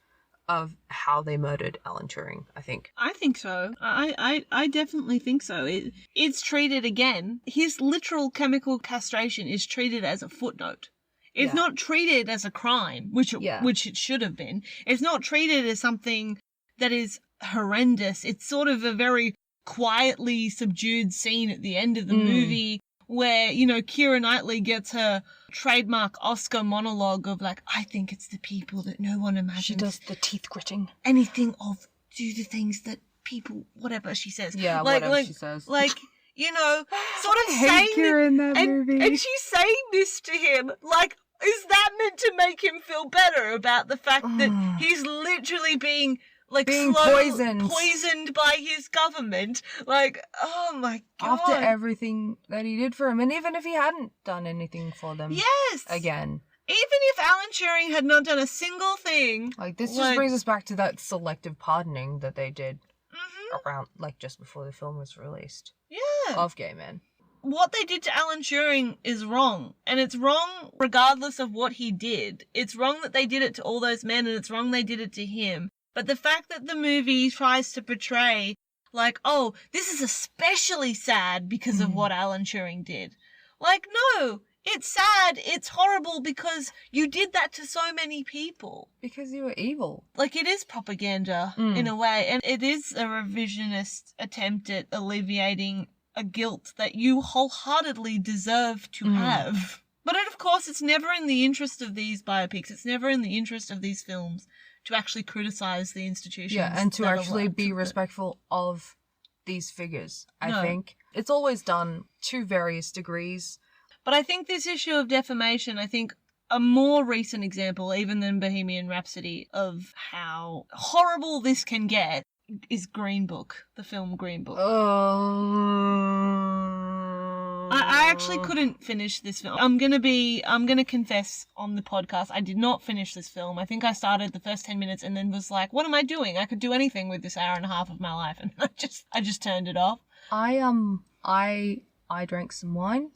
of how they murdered Alan Turing, I think. I think so. I definitely think so. It's treated again. His literal chemical castration is treated as a footnote. It's not treated as a crime, which it should have been. It's not treated as something that is horrendous. It's sort of a very quietly subdued scene at the end of the movie where, you know, Keira Knightley gets her trademark Oscar monologue of like, I think it's the people that no one imagines. She does the teeth gritting. Anything of do the things that people, whatever she says. Yeah, whatever she says. Like, you know, sort of I saying hate Keira in that movie. And she's saying this to him, like, is that meant to make him feel better about the fact that he's literally being poisoned by his government? Like, oh my god. After everything that he did for him, and even if he hadn't done anything for them. Yes. Again. Even if Alan Turing had not done a single thing. Like, this just brings us back to that selective pardoning that they did around, like, just before the film was released. Yeah. Of gay men. What they did to Alan Turing is wrong. And it's wrong regardless of what he did. It's wrong that they did it to all those men, and it's wrong they did it to him. But the fact that the movie tries to portray, like, oh, this is especially sad because of what Alan Turing did. Like, no, it's sad, it's horrible because you did that to so many people. Because you were evil. Like, it is propaganda in a way, and it is a revisionist attempt at alleviating a guilt that you wholeheartedly deserve to have. But of course, it's never in the interest of these biopics, it's never in the interest of these films to actually criticize the institutions. Yeah, and to actually be respectful of these figures, I think. It's always done to various degrees. But I think this issue of defamation, I think a more recent example, even than Bohemian Rhapsody, of how horrible this can get is Green Book, the film Green Book. I actually couldn't finish this film. I'm gonna confess on the podcast, I did not finish this film. I think I started the first 10 minutes and then was like, what am I doing? I could do anything with this hour and a half of my life, and I just turned it off. I drank some wine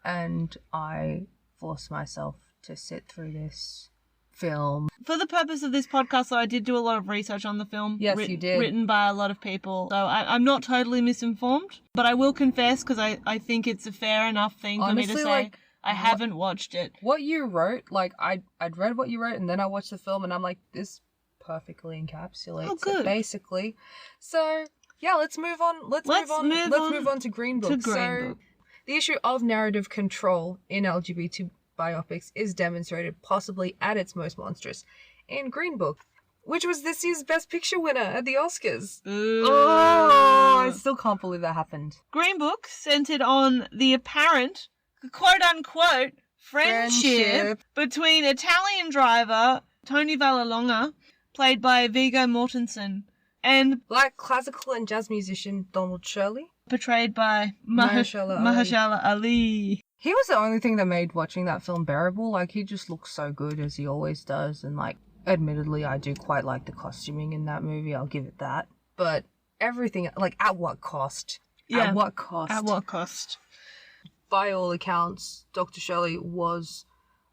and I forced myself to sit through this film. For the purpose of this podcast, though, I did do a lot of research on the film. Yes, you did. Written by a lot of people. So I'm not totally misinformed, but I will confess, because I think it's a fair enough thing for me to say, like, I haven't watched it. What you wrote, like, I'd read what you wrote, and then I watched the film, and I'm like, this perfectly encapsulates it, basically. So, yeah, let's move on. Let's move on to Green Book. The issue of narrative control in LGBT biopics is demonstrated possibly at its most monstrous in Green Book, which was this year's Best Picture winner at the Oscars. I still can't believe that happened. Green Book centered on the apparent, quote-unquote, friendship between Italian driver Tony Vallelonga, played by Viggo Mortensen, and Black classical and jazz musician Donald Shirley, portrayed by Mahershala Ali. He was the only thing that made watching that film bearable. Like, he just looks so good, as he always does. And, like, admittedly, I do quite like the costuming in that movie. I'll give it that. But everything, like, at what cost? Yeah. At what cost? At what cost? By all accounts, Dr. Shirley was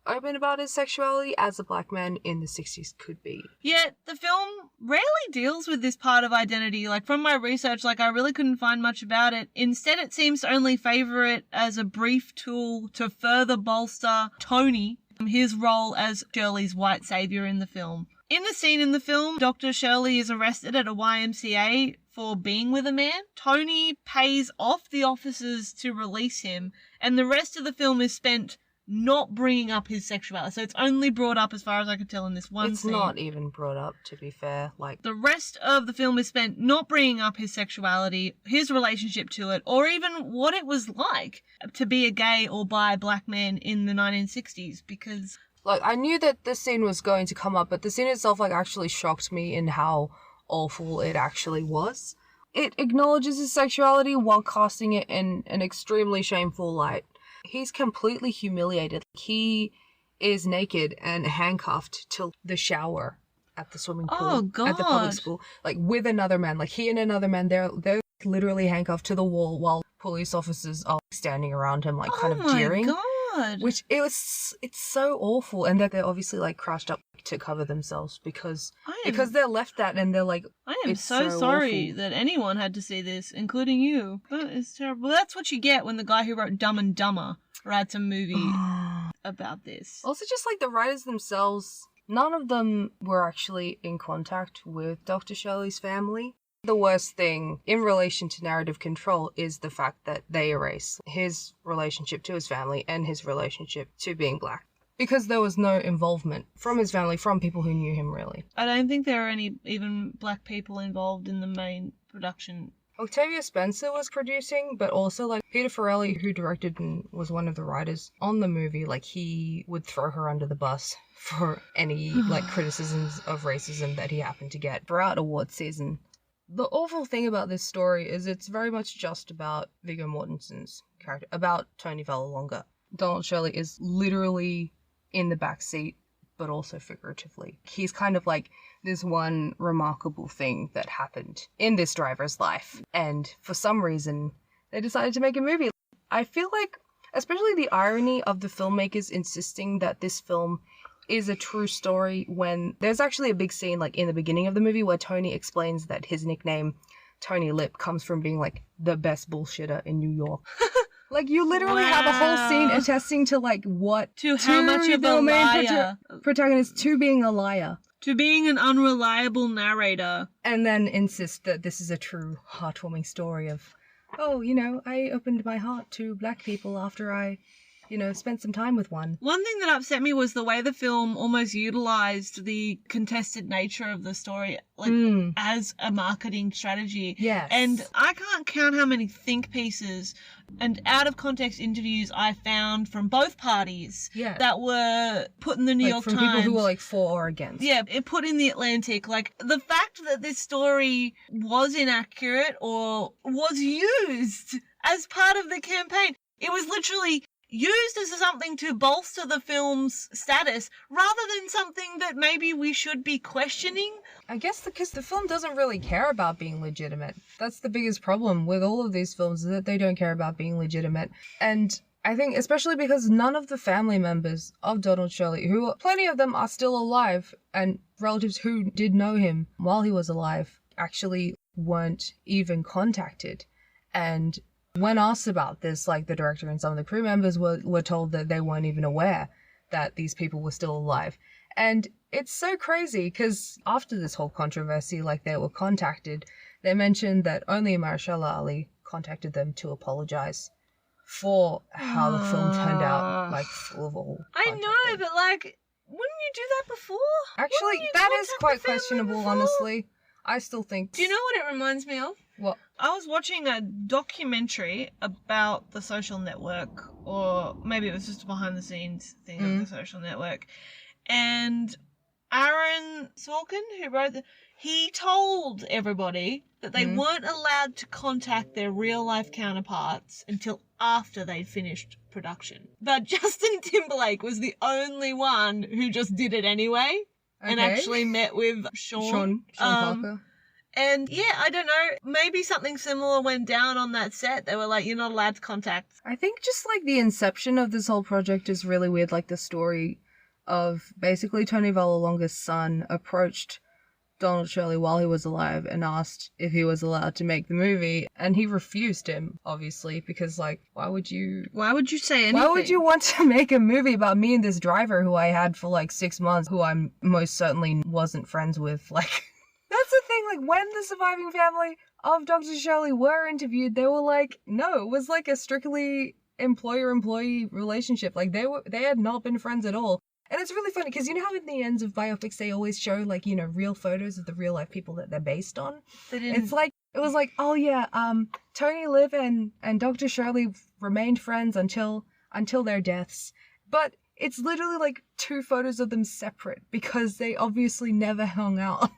open about his sexuality as a black man in the 60s could be. Yet the film rarely deals with this part of identity. Like, from my research, like, I really couldn't find much about it. Instead, it seems to only favour it as a brief tool to further bolster Tony, his role as Shirley's white saviour in the film. In a scene in the film, Dr. Shirley is arrested at a YMCA for being with a man. Tony pays off the officers to release him, and the rest of the film is spent not bringing up his sexuality. So it's only brought up, as far as I could tell, in this one scene. It's not even brought up, to be fair. Like, the rest of the film is spent not bringing up his sexuality, his relationship to it, or even what it was like to be a gay or bi black man in the 1960s, because... Like, I knew that this scene was going to come up, but the scene itself, like, actually shocked me in how awful it actually was. It acknowledges his sexuality while casting it in an extremely shameful light. He's completely humiliated. He is naked and handcuffed to the shower at the swimming pool. Oh, God. At the public school. Like, with another man. Like, he and another man, they're literally handcuffed to the wall while police officers are standing around him, like, kind of jeering. Oh, my God. Which it's so awful, and that they're obviously like crushed up to cover themselves because they're left that and they're like, I am it's so sorry awful. that anyone had to see this, including you. That is terrible. That's what you get when the guy who wrote Dumb and Dumber writes a movie about this. Also, just like the writers themselves, none of them were actually in contact with Dr. Shirley's family. The worst thing in relation to narrative control is the fact that they erase his relationship to his family and his relationship to being black. Because there was no involvement from his family, from people who knew him, really. I don't think there are any even black people involved in the main production. Octavia Spencer was producing, but also like Peter Farrelly, who directed and was one of the writers on the movie, like he would throw her under the bus for any like criticisms of racism that he happened to get throughout award season. The awful thing about this story is it's very much just about Viggo Mortensen's character, about Tony Vallelonga. Donald Shirley is literally in the back seat, but also figuratively. He's kind of like this one remarkable thing that happened in this driver's life. And for some reason, they decided to make a movie. I feel like, especially the irony of the filmmakers insisting that this film is a true story when there's actually a big scene like in the beginning of the movie where Tony explains that his nickname, Tony Lip, comes from being like the best bullshitter in New York. Like, you literally have a whole scene attesting to, like, how much of a liar. Protagonist, to being a liar. To being an unreliable narrator. And then insist that this is a true, heartwarming story of, oh, you know, I opened my heart to black people after I, you know, spent some time with one. One thing that upset me was the way the film almost utilized the contested nature of the story, like, as a marketing strategy. Yes. And I can't count how many think pieces and out-of-context interviews I found from both parties that were put in the New York Times. From people who were, like, for or against. Yeah, it put in the Atlantic. Like, the fact that this story was inaccurate or was used as part of the campaign, it was literally used as something to bolster the film's status rather than something that maybe we should be questioning. I guess because the film doesn't really care about being legitimate. That's the biggest problem with all of these films, is that they don't care about being legitimate. And I think especially because none of the family members of Donald Shirley, who plenty of them are still alive, and relatives who did know him while he was alive, actually weren't even contacted. And when asked about this, like, the director and some of the crew members were told that they weren't even aware that these people were still alive. And it's so crazy because after this whole controversy, like, they were contacted, they mentioned that only Mahershala Ali contacted them to apologize for how the film turned out, like, full of all. I know, but, like, wouldn't you do that before? Actually, that is quite questionable, honestly. I still think... Do you know what it reminds me of? What? I was watching a documentary about the Social Network, or maybe it was just a behind-the-scenes thing of the Social Network, and Aaron Sorkin, who wrote he told everybody that they weren't allowed to contact their real-life counterparts until after they'd finished production. But Justin Timberlake was the only one who just did it anyway, and actually met with Sean Parker. And yeah, I don't know, maybe something similar went down on that set. They were like, you're not allowed to contact. I think just like the inception of this whole project is really weird. Like the story of basically Tony Vallelonga's son approached Donald Shirley while he was alive and asked if he was allowed to make the movie, and he refused him, obviously, because like, why would you say anything? Why would you want to make a movie about me and this driver who I had for like 6 months, who I'm most certainly wasn't friends with? Like, that's the thing, like, when the surviving family of Dr. Shirley were interviewed, they were like, no, it was like a strictly employer-employee relationship. Like, they had not been friends at all. And it's really funny, because you know how in the ends of biopics they always show, like, you know, real photos of the real-life people that they're based on? It's like, it was like, oh yeah, Tony Liv and Dr. Shirley remained friends until their deaths. But it's literally like 2 photos of them separate, because they obviously never hung out.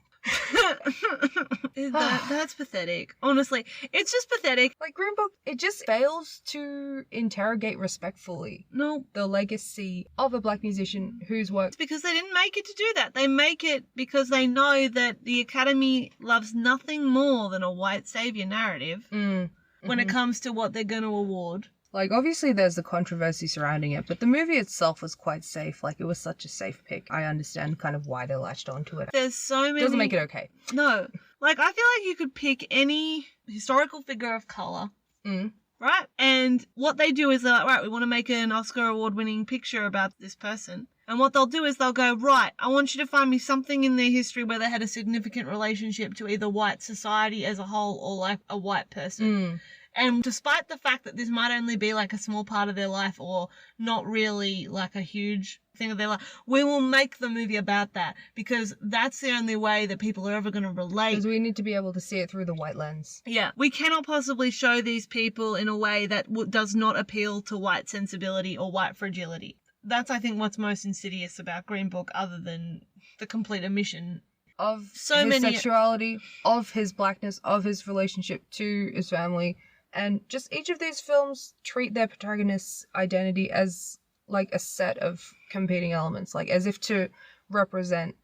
That's pathetic. Honestly, it's just pathetic. Like, Green Book, it just fails to interrogate respectfully the legacy of a black musician whose work... It's because they didn't make it to do that. They make it because they know that the Academy loves nothing more than a white savior narrative when it comes to what they're going to award. Like, obviously there's the controversy surrounding it, but the movie itself was quite safe. Like, it was such a safe pick. I understand kind of why they latched onto it. There's so many... Doesn't make it okay. No. Like, I feel like you could pick any historical figure of colour, right? And what they do is they're like, right, we want to make an Oscar award-winning picture about this person. And what they'll do is they'll go, right, I want you to find me something in their history where they had a significant relationship to either white society as a whole or, like, a white person. And despite the fact that this might only be like a small part of their life or not really like a huge thing of their life, we will make the movie about that because that's the only way that people are ever going to relate. Because we need to be able to see it through the white lens. Yeah. We cannot possibly show these people in a way that does not appeal to white sensibility or white fragility. That's, I think, what's most insidious about Green Book other than the complete omission of his sexuality, of his blackness, of his relationship to his family. And just each of these films treat their protagonist's identity as like a set of competing elements, like as if to represent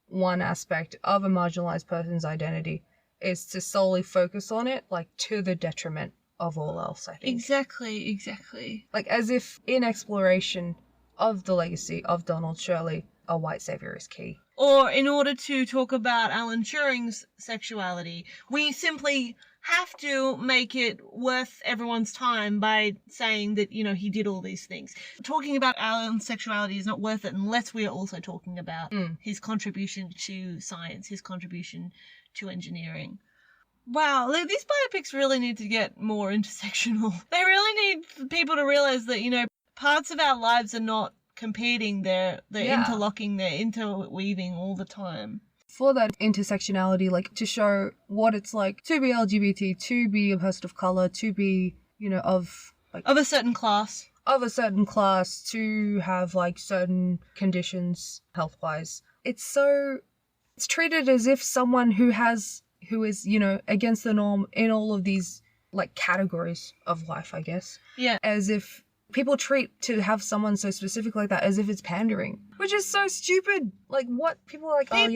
one aspect of a marginalized person's identity is to solely focus on it, like to the detriment of all else, I think. Exactly. Like as if in exploration of the legacy of Donald Shirley, a white savior is key. Or in order to talk about Alan Turing's sexuality, we simply have to make it worth everyone's time by saying that, you know, he did all these things. Talking about Alan's sexuality is not worth it unless we are also talking about his contribution to science, his contribution to engineering. Wow, these biopics really need to get more intersectional. They really need people to realize that, you know, parts of our lives are not competing, they're interlocking, they're interweaving all the time. For that intersectionality, like to show what it's like to be LGBT, to be a person of color, to be, you know, of a certain class. Of a certain class, to have like certain conditions health-wise. It's treated as if someone who is, you know, against the norm in all of these like categories of life, I guess. Yeah. As if people treat to have someone so specific like that as if it's pandering, which is so stupid. Like, what? People are like,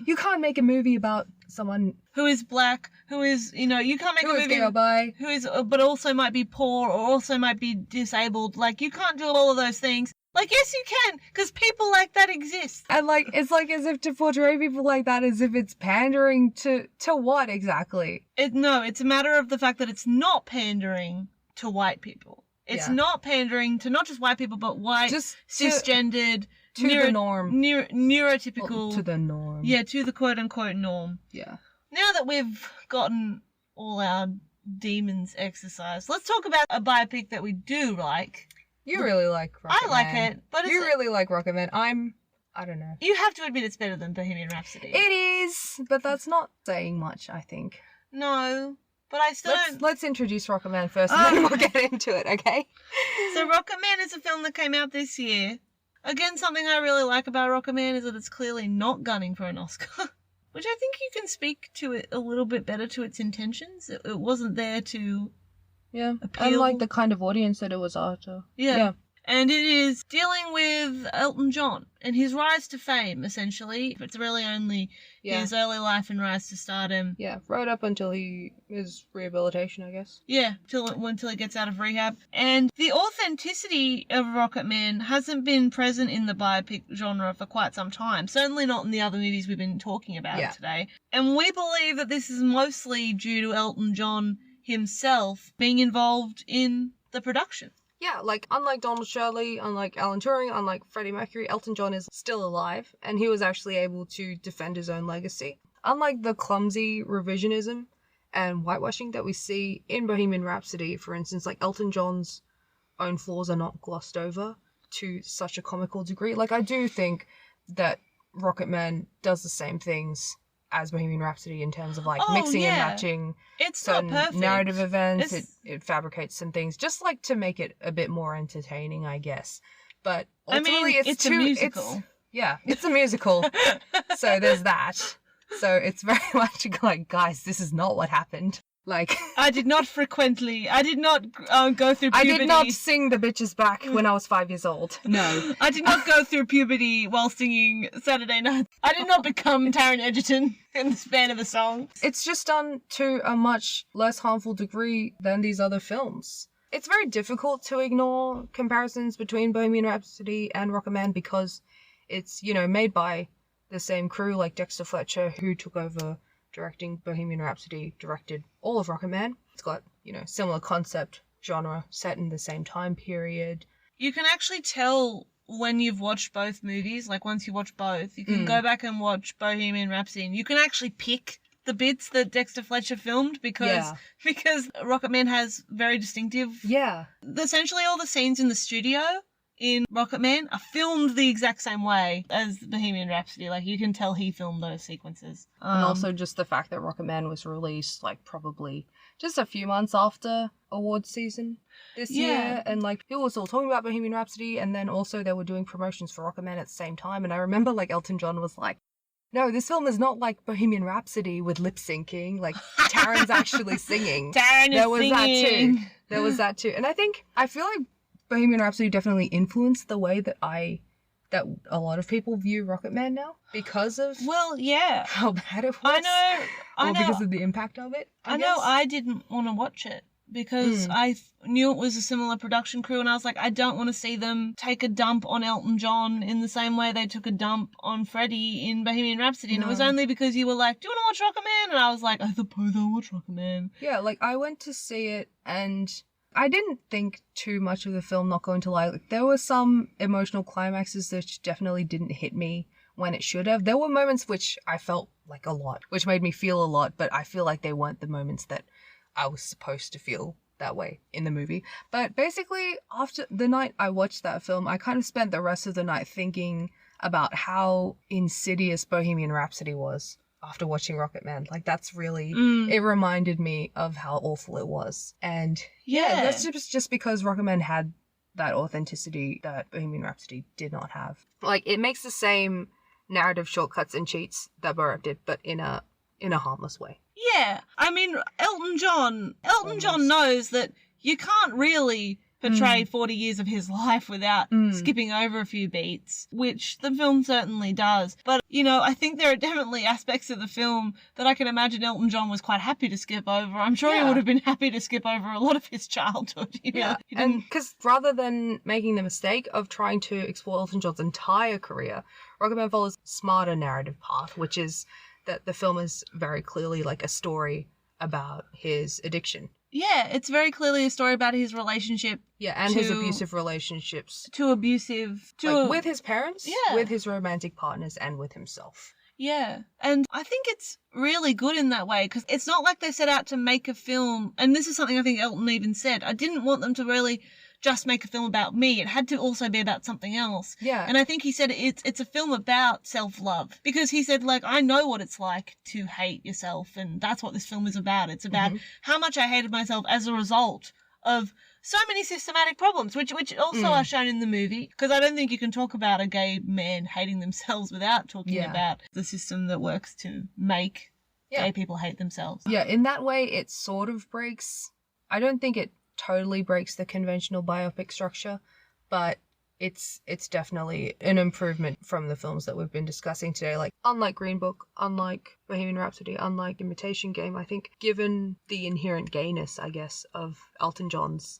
you can't make a movie about someone who is black, who is, you know, you can't make a movie gay or bi, who is, but also might be poor or also might be disabled. Like, you can't do all of those things. Like, yes, you can, because people like that exist. And like, it's like as if to portray people like that as if it's pandering to what exactly? No, it's a matter of the fact that it's not pandering to white people. It's not pandering to not just white people, but white, just cisgendered, to the norm. Neurotypical. Well, to the norm. Yeah, to the quote-unquote norm. Yeah. Now that we've gotten all our demons exercised, let's talk about a biopic that we do like. You really like Rocketman. I like it, but you really like Rocketman. I don't know. You have to admit it's better than Bohemian Rhapsody. It is, but that's not saying much, I think. No. But I still Let's introduce Rocketman first and then we'll get into it, okay? So Rocketman is a film that came out this year. Again, something I really like about Rocketman is that it's clearly not gunning for an Oscar. Which I think you can speak to it a little bit better to its intentions. It wasn't there to appeal. Unlike the kind of audience that it was after. Yeah. And it is dealing with Elton John and his rise to fame, essentially. It's really only his early life and rise to stardom. Yeah, right up until his rehabilitation, I guess. Yeah, until he gets out of rehab. And the authenticity of Rocketman hasn't been present in the biopic genre for quite some time. Certainly not in the other movies we've been talking about today. And we believe that this is mostly due to Elton John himself being involved in the production. Yeah, like, unlike Donald Shirley, unlike Alan Turing, unlike Freddie Mercury, Elton John is still alive, and he was actually able to defend his own legacy. Unlike the clumsy revisionism and whitewashing that we see in Bohemian Rhapsody, for instance, like, Elton John's own flaws are not glossed over to such a comical degree. Like, I do think that Rocketman does the same things as Bohemian Rhapsody in terms of, like, mixing and matching certain narrative events. It fabricates some things just, like, to make it a bit more entertaining, I guess. But ultimately, it's a musical. It's a musical. So there's that. So it's very much like, guys, this is not what happened. Like, I did not go through puberty. I did not sing The Bitches Back when I was 5 years old. No. I did not go through puberty while singing Saturday Night. I did not become Taron Egerton in the span of a song. It's just done to a much less harmful degree than these other films. It's very difficult to ignore comparisons between Bohemian Rhapsody and Rocketman because it's, made by the same crew, like Dexter Fletcher, who took over directing Bohemian Rhapsody, directed all of Rocketman. It's got, similar concept, genre, set in the same time period. You can actually tell when you've watched both movies, like once you watch both, you can go back and watch Bohemian Rhapsody and you can actually pick the bits that Dexter Fletcher filmed because Rocketman has very distinctive... Yeah. Essentially all the scenes in the studio in Rocketman are filmed the exact same way as Bohemian Rhapsody. Like, you can tell he filmed those sequences. And also just the fact that Rocketman was released, like, probably just a few months after awards season this year. And, like, people were still talking about Bohemian Rhapsody, and then also they were doing promotions for Rocketman at the same time. And I remember, like, Elton John was like, no, this film is not like Bohemian Rhapsody with lip syncing. Like, Taron's actually singing. Taron is singing. There was that too. And I feel like Bohemian Rhapsody definitely influenced the way that a lot of people view Rocketman now because of how bad it was. I know. Because of the impact of it. I guess. I didn't want to watch it because I knew it was a similar production crew and I was like, I don't want to see them take a dump on Elton John in the same way they took a dump on Freddie in Bohemian Rhapsody. And it was only because you were like, do you want to watch Rocketman? And I was like, I suppose I'll watch Rocketman. Yeah, like I went to see it and I didn't think too much of the film, not going to lie. Like, there were some emotional climaxes that definitely didn't hit me when it should have. There were moments which I felt like a lot, which made me feel a lot, but I feel like they weren't the moments that I was supposed to feel that way in the movie. But basically, after the night I watched that film, I kind of spent the rest of the night thinking about how insidious Bohemian Rhapsody was. After watching Rocketman, like that's really, it reminded me of how awful it was. And that's just because Rocketman had that authenticity that Bohemian Rhapsody did not have. Like, it makes the same narrative shortcuts and cheats that Borat did, but in a harmless way. Yeah, I mean, Elton John knows that you can't really portray 40 years of his life without skipping over a few beats, which the film certainly does. But, I think there are definitely aspects of the film that I can imagine Elton John was quite happy to skip over. I'm sure he would have been happy to skip over a lot of his childhood. And because rather than making the mistake of trying to explore Elton John's entire career, Rocketman follows a smarter narrative path, which is that the film is very clearly like a story about his addiction. Yeah, it's very clearly a story about his relationship. Yeah, and his abusive relationships. With his parents, with his romantic partners, and with himself. Yeah, and I think it's really good in that way, because it's not like they set out to make a film, and this is something I think Elton even said, I didn't want them to really just make a film about me. It had to also be about something else. Yeah. And I think he said it's a film about self-love, because he said, like, I know what it's like to hate yourself, and that's what this film is about. It's about how much I hated myself as a result of so many systematic problems, which also are shown in the movie, because I don't think you can talk about a gay man hating themselves without talking about the system that works to make gay people hate themselves. Yeah, in that way, it sort of breaks. I don't think it totally breaks the conventional biopic structure, but it's definitely an improvement from the films that we've been discussing today. Like, unlike Green Book, unlike Bohemian Rhapsody, unlike Imitation Game, I think given the inherent gayness, I guess, of Elton John's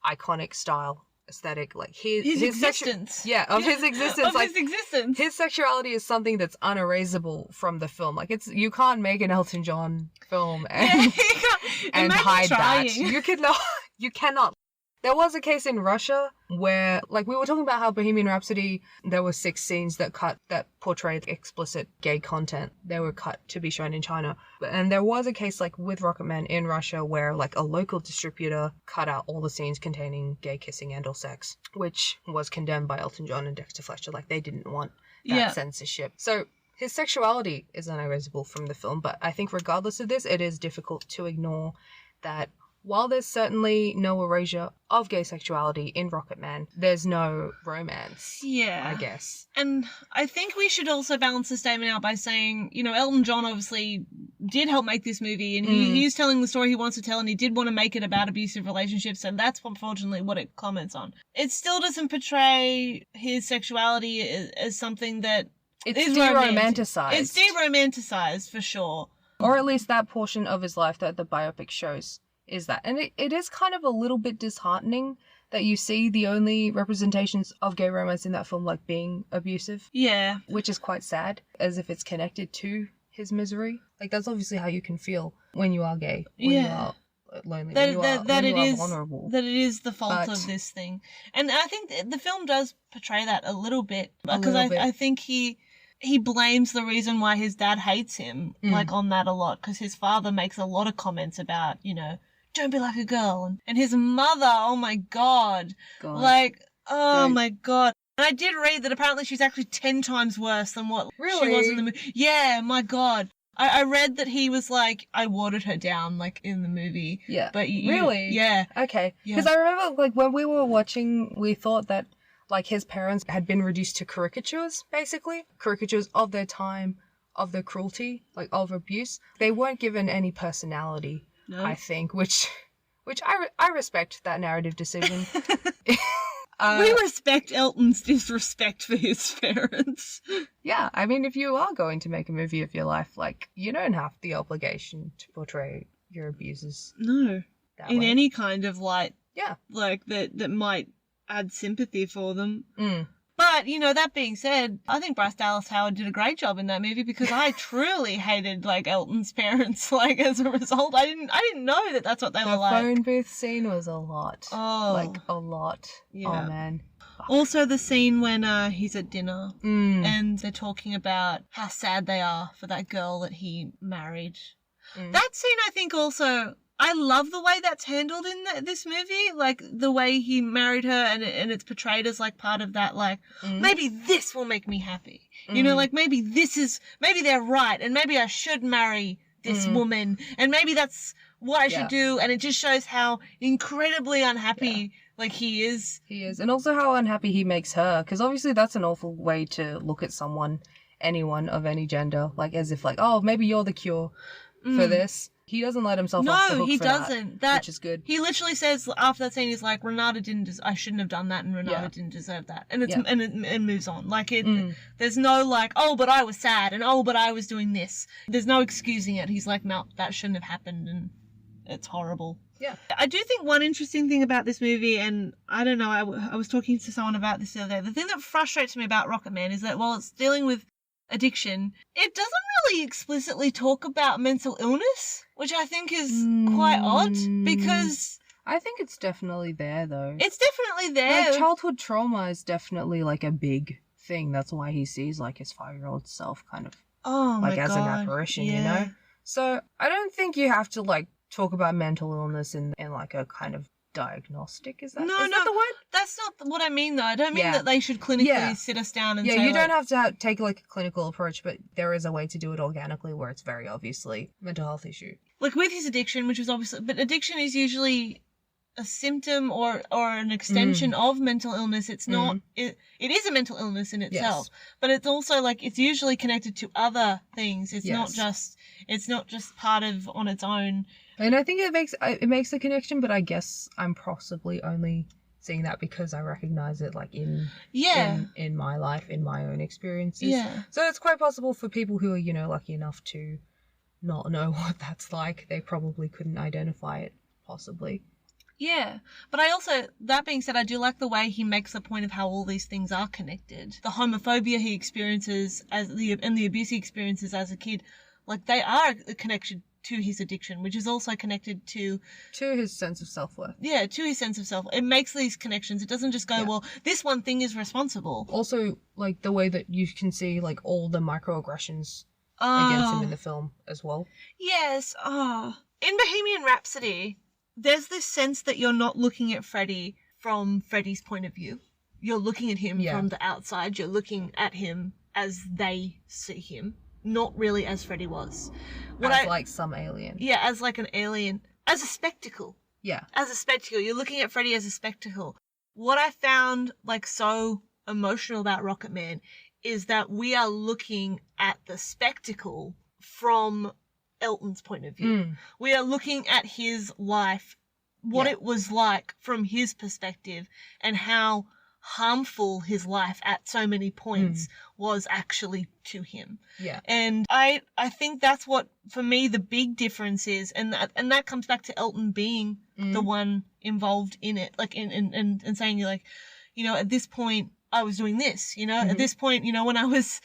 iconic style aesthetic, like his existence. His existence. His existence. His sexuality is something that's unerasable from the film. Like, you can't make an Elton John film and hide that. You cannot. There was a case in Russia where, like, we were talking about how Bohemian Rhapsody, there were 6 scenes that portrayed explicit gay content. They were cut to be shown in China. And there was a case, like, with Rocketman in Russia where, like, a local distributor cut out all the scenes containing gay kissing and or sex, which was condemned by Elton John and Dexter Fletcher. Like, they didn't want that censorship. So his sexuality is unerasable from the film, but I think regardless of this, it is difficult to ignore that while there's certainly no erasure of gay sexuality in Rocketman, there's no romance. Yeah. I guess. And I think we should also balance the statement out by saying, Elton John obviously did help make this movie, and he's telling the story he wants to tell, and he did want to make it about abusive relationships, and that's unfortunately what it comments on. It still doesn't portray his sexuality as something that it's de-romanticized. It's de-romanticized, for sure. Or at least that portion of his life that the biopic shows is that. And it is kind of a little bit disheartening that you see the only representations of gay romance in that film, like, being abusive. Yeah. Which is quite sad, as if it's connected to his misery. Like, that's obviously how you can feel when you are gay, when you are lonely, when you are vulnerable. That it is the fault of this thing. And I think the film does portray that a little bit, because I think he blames the reason why his dad hates him, like, on that a lot, because his father makes a lot of comments about, you know, don't be like a girl. And his mother, oh my God. Like, oh my God. And I did read that apparently she's actually 10 times worse than what she was in the movie. Yeah, my God. I read that he was like, I watered her down, like, in the movie. Yeah. But really? Yeah. Okay. Because I remember, like, when we were watching, we thought that, like, his parents had been reduced to caricatures, basically. Caricatures of their time, of their cruelty, like, of abuse. They weren't given any personality, I think, which I respect that narrative decision. We respect Elton's disrespect for his parents. Yeah, I mean, if you are going to make a movie of your life, like, you don't have the obligation to portray your abusers. No. In way. any kind of light. Yeah. Like, that might add sympathy for them. Mm. But, you know, that being said, I think Bryce Dallas Howard did a great job in that movie, because I truly hated, like, Elton's parents, like, as a result. I didn't know that that's what they were like. The phone booth scene was a lot. Oh. Like, a lot. Yeah. Oh, man. Also the scene when he's at dinner and they're talking about how sad they are for that girl that he married. That scene, I think, also... I love the way that's handled in this movie, like the way he married her, and it's portrayed as like part of that, like, maybe this will make me happy. You know, like maybe they're right, and maybe I should marry this woman, and maybe that's what I should do, and it just shows how incredibly unhappy like he is. He is, and also how unhappy he makes her, because obviously that's an awful way to look at anyone of any gender, like as if like, oh, maybe you're the cure for this. He doesn't let himself off the hook for doesn't. That, which is good. He literally says after that scene, he's like, Renata I shouldn't have done that, and Renata didn't deserve that, and it moves on. Like there's no like, oh, but I was sad, and oh, but I was doing this. There's no excusing it. He's like, no, that shouldn't have happened, and it's horrible. Yeah. I do think one interesting thing about this movie, and I don't know, I was talking to someone about this the other day. The thing that frustrates me about Rocketman is that while it's dealing with addiction, it doesn't really explicitly talk about mental illness, which I think is quite odd, because I think it's definitely there though. It's definitely there. Like, childhood trauma is definitely like a big thing. That's why he sees like his 5-year-old self kind of as an apparition, you know? So I don't think you have to like talk about mental illness in like a kind of diagnostic. Is that the word? That's not what I mean though. I don't mean that they should clinically sit us down and say, you don't have to take like a clinical approach, but there is a way to do it organically where it's very obviously a mental health issue. Like with his addiction, which was obviously, but addiction is usually a symptom or an extension of mental illness. It's not, it is a mental illness in itself, but it's also like, it's usually connected to other things. It's not just part of on its own. And I think it makes the connection, but I guess I'm possibly only seeing that because I recognize it like in my life, in my own experiences. Yeah. So it's quite possible for people who are, you know, lucky enough to not know what that's like. They probably couldn't identify it, possibly. Yeah, but I also, that being said, I do like the way he makes the point of how all these things are connected. The homophobia he experiences and the abuse he experiences as a kid, like they are connected to his addiction, which is also connected to his sense of self-worth. Yeah, to his sense of self. It makes these connections. It doesn't just go, well, this one thing is responsible. Also, like the way that you can see like all the microaggressions against him in the film as well. Yes. In Bohemian Rhapsody, there's this sense that you're not looking at Freddie from Freddie's point of view. You're looking at him from the outside. You're looking at him as they see him, not really as Freddie was. Like some alien. Yeah, as like an alien. As a spectacle. Yeah. As a spectacle. You're looking at Freddie as a spectacle. What I found like so emotional about Rocketman is that we are looking at the spectacle from Elton's point of view. We are looking at his life, what it was like from his perspective, and how harmful his life at so many points was actually to him. Yeah. And I think that's what, for me, the big difference is, and that comes back to Elton being the one involved in it, like in saying, like, you know, at this point I was doing this, you know, at this point, you know, when I was,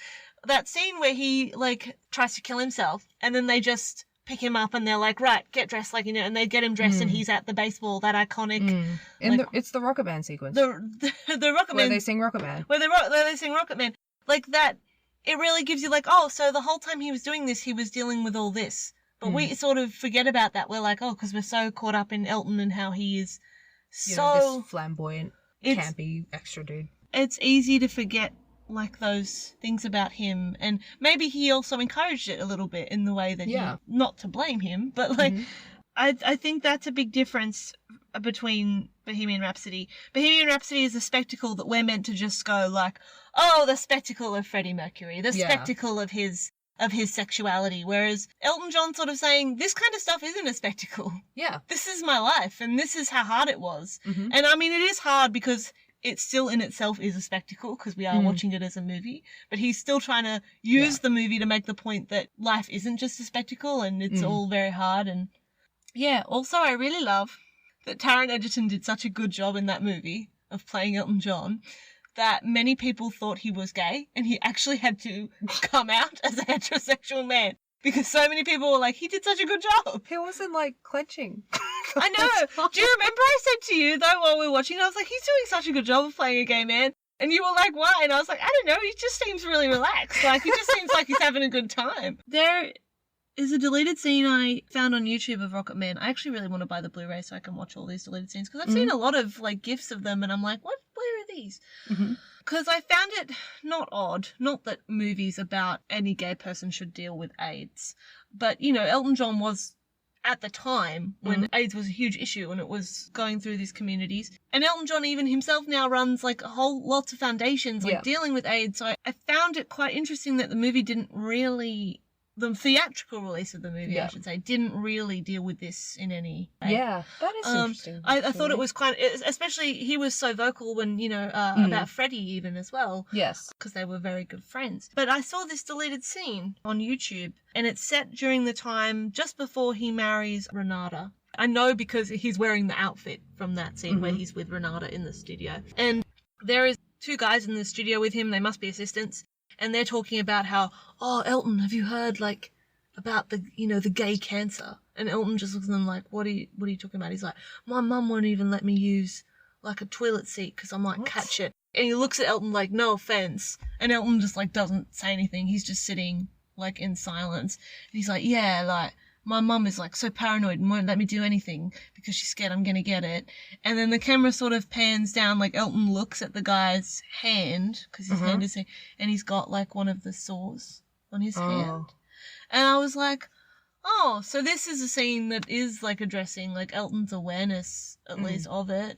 that scene where he like tries to kill himself and then they just pick him up and they're like, right, get dressed, like, you know, and they get him dressed and he's at the baseball, that iconic. And it's the Rocketman sequence. The Rocketman. Where they sing Rocketman. Where they sing Rocketman. Like that, it really gives you like, oh, so the whole time he was doing this, he was dealing with all this. But we sort of forget about that. We're like, oh, because we're so caught up in Elton and how he is you know, this flamboyant, campy, extra dude. It's easy to forget like those things about him, and maybe he also encouraged it a little bit in the way that he, not to blame him, but like I think that's a big difference between Bohemian Rhapsody. Bohemian Rhapsody is a spectacle that we're meant to just go like, oh, the spectacle of Freddie Mercury, the spectacle of his sexuality, whereas Elton John sort of saying, this kind of stuff isn't a spectacle. Yeah. This is my life and this is how hard it was. And I mean, it is hard because it still in itself is a spectacle because we are watching it as a movie, but he's still trying to use the movie to make the point that life isn't just a spectacle and it's all very hard. And yeah, also I really love that Taron Egerton did such a good job in that movie of playing Elton John that many people thought he was gay and he actually had to come out as a heterosexual man. Because so many people were like, he did such a good job. He wasn't, like, clenching. I know. Do you remember I said to you, though, while we were watching, I was like, he's doing such a good job of playing a gay man. And you were like, why? And I was like, I don't know. He just seems really relaxed. Like, he just seems like he's having a good time. There is a deleted scene I found on YouTube of Rocketman. I actually really want to buy the Blu-ray so I can watch all these deleted scenes. Because I've seen a lot of, like, GIFs of them. And I'm like, what? Where are these? Because I found it not odd, not that movies about any gay person should deal with AIDS, but, you know, Elton John was at the time when AIDS was a huge issue and it was going through these communities. And Elton John even himself now runs like lots of foundations like dealing with AIDS. So I found it quite interesting that the movie didn't really, the theatrical release of the movie, I should say, didn't really deal with this in any way. Yeah, that is interesting. I thought it was quite, especially he was so vocal when, you know, about Freddie even as well. Yes. Because they were very good friends. But I saw this deleted scene on YouTube and it's set during the time just before he marries Renata. I know because he's wearing the outfit from that scene where he's with Renata in the studio. And there is two guys in the studio with him. They must be assistants. And they're talking about how, oh, Elton, have you heard, like, about the, you know, the gay cancer? And Elton just looks at them like, what are you talking about? He's like, my mum won't even let me use, like, a toilet seat because I might catch it. And he looks at Elton like, no offense. And Elton just, like, doesn't say anything. He's just sitting, like, in silence. And he's like, yeah, like, my mum is, like, so paranoid and won't let me do anything because she's scared I'm going to get it. And then the camera sort of pans down, like, Elton looks at the guy's hand, because his hand is, and he's got, like, one of the sores on his hand. And I was like, oh, so this is a scene that is, like, addressing, like, Elton's awareness, at least, of it.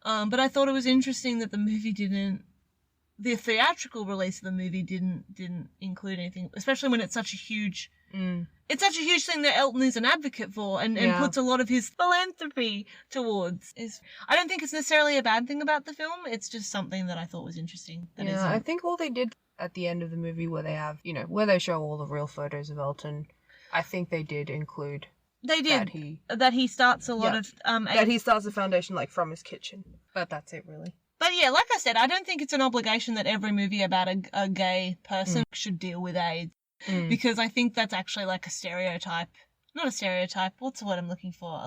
But I thought it was interesting that the movie the theatrical release of the movie didn't include anything, especially when it's such a huge... It's such a huge thing that Elton is an advocate for and puts a lot of his philanthropy towards. I don't think it's necessarily a bad thing about the film. It's just something that I thought was interesting. I think all they did at the end of the movie where they have, you know, where they show all the real photos of Elton, I think they did include... They did. That he starts a lot of... that he starts a foundation, like, from his kitchen. But that's it, really. But yeah, like I said, I don't think it's an obligation that every movie about a gay person should deal with AIDS. Because I think that's actually like a stereotype. Not a stereotype, what's the word I'm looking for?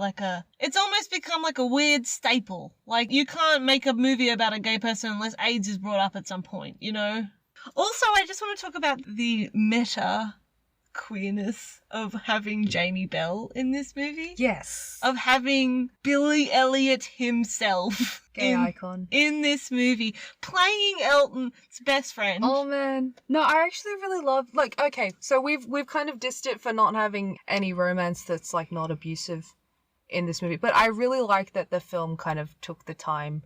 It's almost become like a weird staple. Like, you can't make a movie about a gay person unless AIDS is brought up at some point, you know? Also, I just want to talk about the meta queerness of having Jamie Bell in this movie. Yes. Of having Billy Elliot himself icon in this movie playing Elton's best friend. Oh man. No, I actually really love, like, okay, so we've kind of dissed it for not having any romance that's like not abusive in this movie, but I really like that the film kind of took the time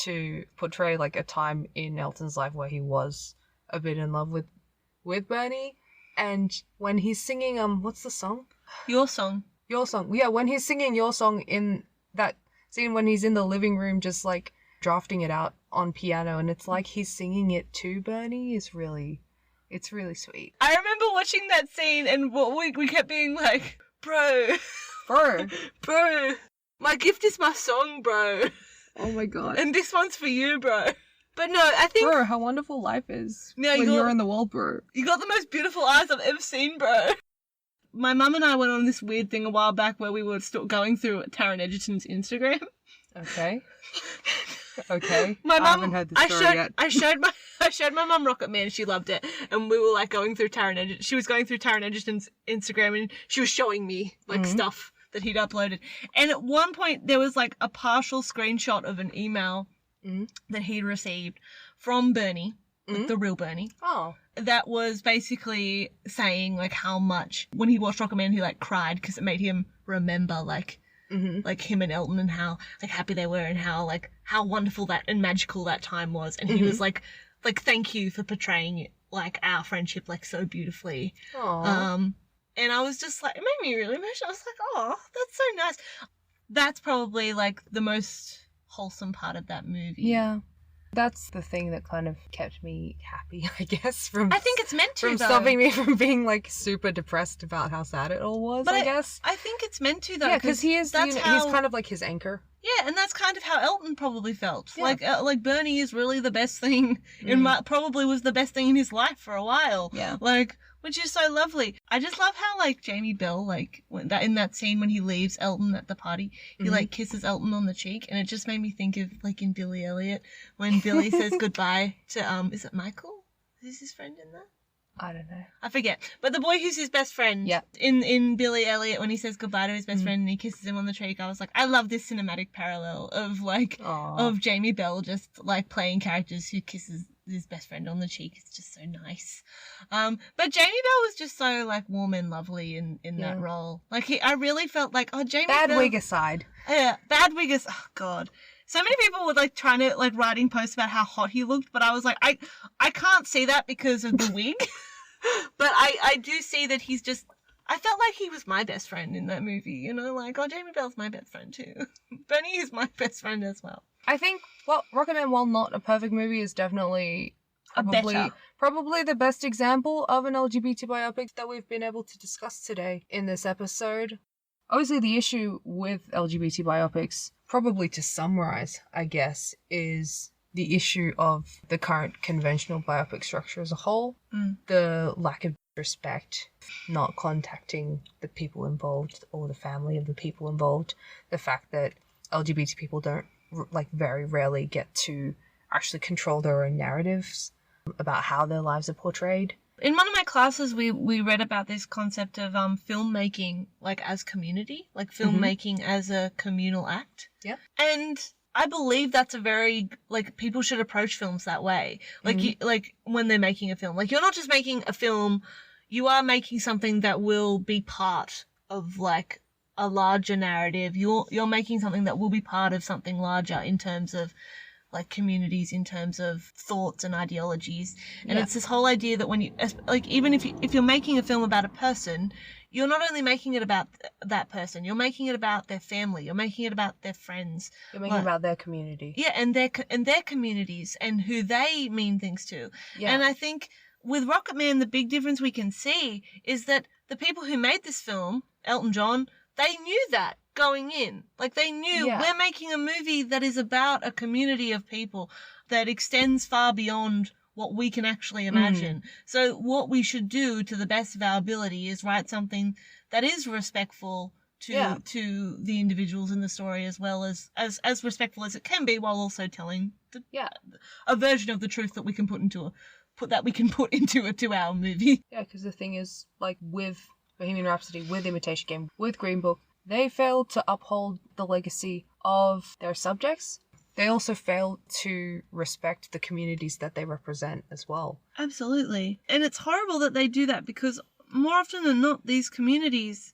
to portray like a time in Elton's life where he was a bit in love with Bernie. And when he's singing, what's the song? Your Song. Your Song. Yeah, when he's singing Your Song in that scene when he's in the living room just, like, drafting it out on piano, and it's like he's singing it to Bernie it's really sweet. I remember watching that scene and we kept being like, bro, my gift is my song, bro. Oh my god. And this one's for you, bro. But no, I think... Bro, how wonderful life is when you're in the world, bro. You got the most beautiful eyes I've ever seen, bro. My mum and I went on this weird thing a while back where we were still going through Taron Egerton's Instagram. Okay. My mum, I haven't heard this story yet. I showed my mum Rocketman and she loved it. And we were like going through Taron Egerton. She was going through Taron Egerton's Instagram and she was showing me like stuff that he'd uploaded. And at one point there was like a partial screenshot of an email that he'd received from Bernie, like the real Bernie. Oh. That was basically saying like how much when he watched Rocketman he like cried because it made him remember like him and Elton and how like happy they were and how wonderful that and magical that time was. And he was like thank you for portraying it like our friendship like so beautifully. Aww. And I was just like, it made me really emotional. I was like, oh, that's so nice. That's probably like the most wholesome part of that movie. Yeah. That's the thing that kind of kept me happy, I guess, I think it's meant to, from though. stopping me from being like super depressed about how sad it all was, But I guess. I think it's meant to, though. Yeah, because he is, he's he's kind of like his anchor. Yeah, and that's kind of how Elton probably felt. Yeah. Like Bernie is really the best thing probably was the best thing in his life for a while. Yeah. Which is so lovely. I just love how like Jamie Bell in that scene when he leaves Elton at the party, he like kisses Elton on the cheek, and it just made me think of like in Billy Elliot when Billy says goodbye to is it Michael? Is his friend in there? I don't know. I forget. But the boy who's his best friend in Billy Elliot, when he says goodbye to his best friend and he kisses him on the cheek, I was like, I love this cinematic parallel of like of Jamie Bell just like playing characters who kisses his best friend on the cheek. It's just so nice. But Jamie Bell was just so like warm and lovely in that role. Like I really felt like, oh, Jamie Bell. Bad wig aside. Yeah, bad wig is, oh god. So many people were like trying to like writing posts about how hot he looked, but I was like, I can't see that because of the wig. But I do see that he's just, I felt like he was my best friend in that movie, you know, like, oh, Jamie Bell's my best friend too. Bernie is my best friend as well. I think, well, Rocketman, while not a perfect movie, is definitely probably the best example of an LGBT biopic that we've been able to discuss today in this episode. Obviously, the issue with LGBT biopics, probably to summarize, I guess, is the issue of the current conventional biopic structure as a whole, the lack of respect, not contacting the people involved or the family of the people involved, the fact that LGBT people don't, like, very rarely get to actually control their own narratives about how their lives are portrayed. In one of my classes, we read about this concept of filmmaking, like, as community, like filmmaking as a communal act. Yeah. And I believe that's a very, like, people should approach films that way. Like, like when they're making a film. Like, you're not just making a film, you are making something that will be part of, like, a larger narrative. You're making something that will be part of something larger in terms of, like, communities, in terms of thoughts and ideologies. And it's this whole idea that when you, like, even if you're making a film about a person, you're not only making it about that person, you're making it about their family, you're making it about their friends. You're making it about their community. Yeah, and their communities and who they mean things to. Yeah. And I think with Rocketman, the big difference we can see is that the people who made this film, Elton John, they knew that going in. Like, they knew we're making a movie that is about a community of people that extends far beyond what we can actually imagine. So what we should do to the best of our ability is write something that is respectful to the individuals in the story, as well as respectful as it can be, while also telling a version of the truth that we can put into our movie. Yeah, because the thing is, like, with Bohemian Rhapsody, with Imitation Game, with Green Book, they failed to uphold the legacy of their subjects. They also failed to respect the communities that they represent as well. Absolutely. And it's horrible that they do that, because more often than not, these communities,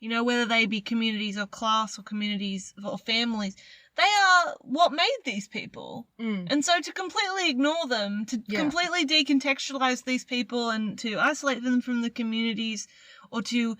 you know, whether they be communities of class or communities or families, they are what made these people. And so to completely ignore them, to completely decontextualize these people and to isolate them from the communities, or to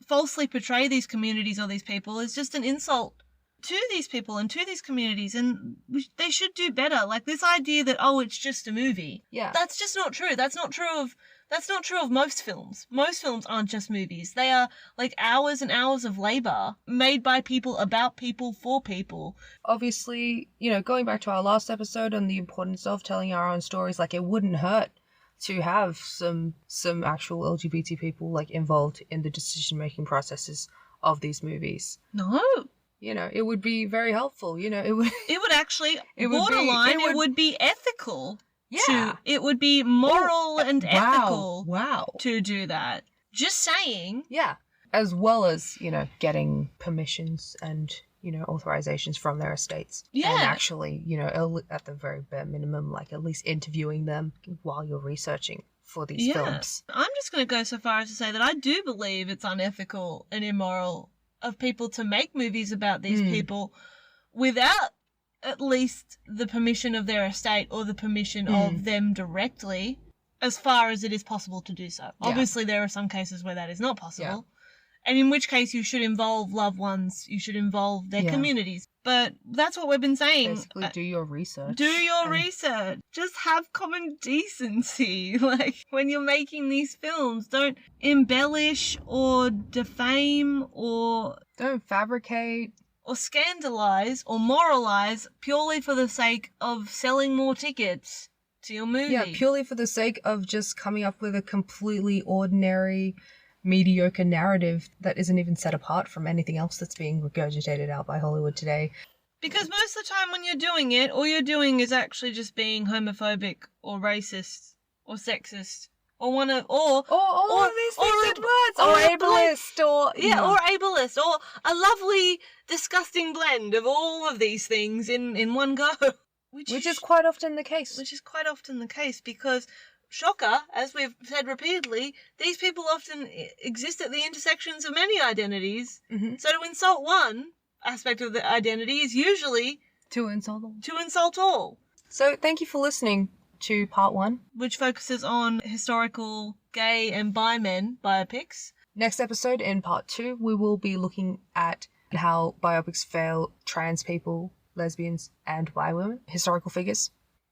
falsely portray these communities or these people, is just an insult to these people and to these communities, and they should do better. Like this idea that, oh, it's just a movie. Yeah. That's just not true. That's not true of most films. Most films aren't just movies. They are like hours and hours of labor made by people, about people, for people. Obviously, going back to our last episode on the importance of telling our own stories, like it wouldn't hurt to have some actual LGBT people like involved in the decision-making processes of these movies. No. It would be very helpful. It would actually borderline. It would be ethical. Yeah. It would be moral and ethical. Wow. To do that. Just saying. Yeah. As well as, getting permissions and, authorizations from their estates. Yeah. And actually, at the very bare minimum, like at least interviewing them while you're researching for these films. I'm just going to go so far as to say that I do believe it's unethical and immoral of people to make movies about these people without at least the permission of their estate or the permission of them directly, as far as it is possible to do so. Yeah. Obviously, there are some cases where that is not possible. Yeah. And in which case you should involve loved ones, you should involve their communities. But that's what we've been saying. Basically, do your research. Do your research. Just have common decency. Like, when you're making these films, don't embellish or defame or... Don't fabricate. Or scandalize or moralize purely for the sake of selling more tickets to your movie. Yeah, purely for the sake of just coming up with a completely ordinary, mediocre narrative that isn't even set apart from anything else that's being regurgitated out by Hollywood today. Because most of the time when you're doing it, all you're doing is actually just being homophobic or racist or sexist. Or one of, or all of these things at once, or ableist, or or ableist, or a lovely, disgusting blend of all of these things in one go, which is quite often the case. Which is quite often the case because, shocker, as we've said repeatedly, these people often exist at the intersections of many identities. Mm-hmm. So to insult one aspect of the identity is usually to insult all. To insult all. So thank you for listening to part 1, which focuses on historical gay and bi men biopics. Next episode, in part 2, we will be looking at how biopics fail trans people, lesbians, and bi women, historical figures.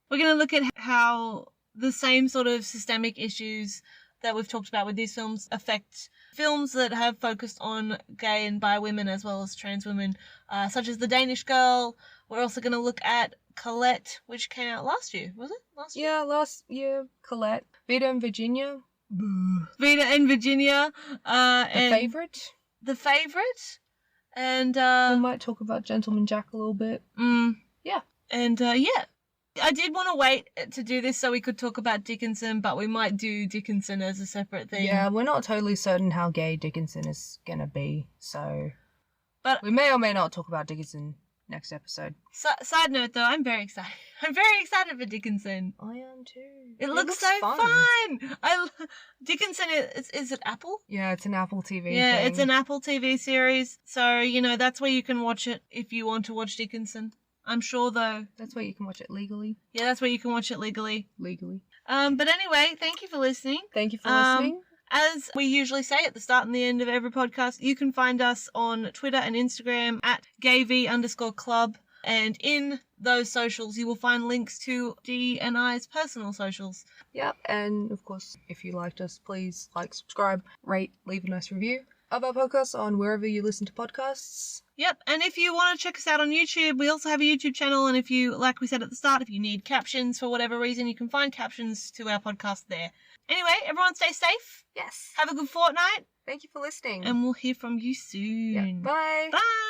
We're going to look at how the same sort of systemic issues that we've talked about with these films affect films that have focused on gay and bi women as well as trans women, such as The Danish Girl. We're also going to look at Colette, which came out last year, was it? Last year? Yeah, last year, Colette. Vita and Virginia. Vita and Virginia. The Favourite. The Favourite. And, we might talk about Gentleman Jack a little bit. Yeah. And, yeah. I did want to wait to do this so we could talk about Dickinson, but we might do Dickinson as a separate thing. Yeah, we're not totally certain how gay Dickinson is going to be, so... But we may or may not talk about Dickinson next episode. Side note, though, I'm very excited. I'm very excited for Dickinson. I am too. It looks so fun. Dickinson, is it Apple? Yeah, it's an Apple TV thing. It's an Apple TV series. So, that's where you can watch it if you want to watch Dickinson. I'm sure, though. That's where you can watch it legally. Yeah, that's where you can watch it legally. Legally. But anyway, thank you for listening. Thank you for listening. As we usually say at the start and the end of every podcast, you can find us on Twitter and Instagram at GayV_Club. And in those socials, you will find links to Dee and I's personal socials. Yep. And of course, if you liked us, please like, subscribe, rate, leave a nice review of our podcast on wherever you listen to podcasts. Yep, and if you want to check us out on YouTube, we also have a YouTube channel, and if you, like we said at the start, if you need captions for whatever reason, you can find captions to our podcast there. Anyway, everyone stay safe. Yes. Have a good fortnight. Thank you for listening. And we'll hear from you soon. Yeah. Bye. Bye.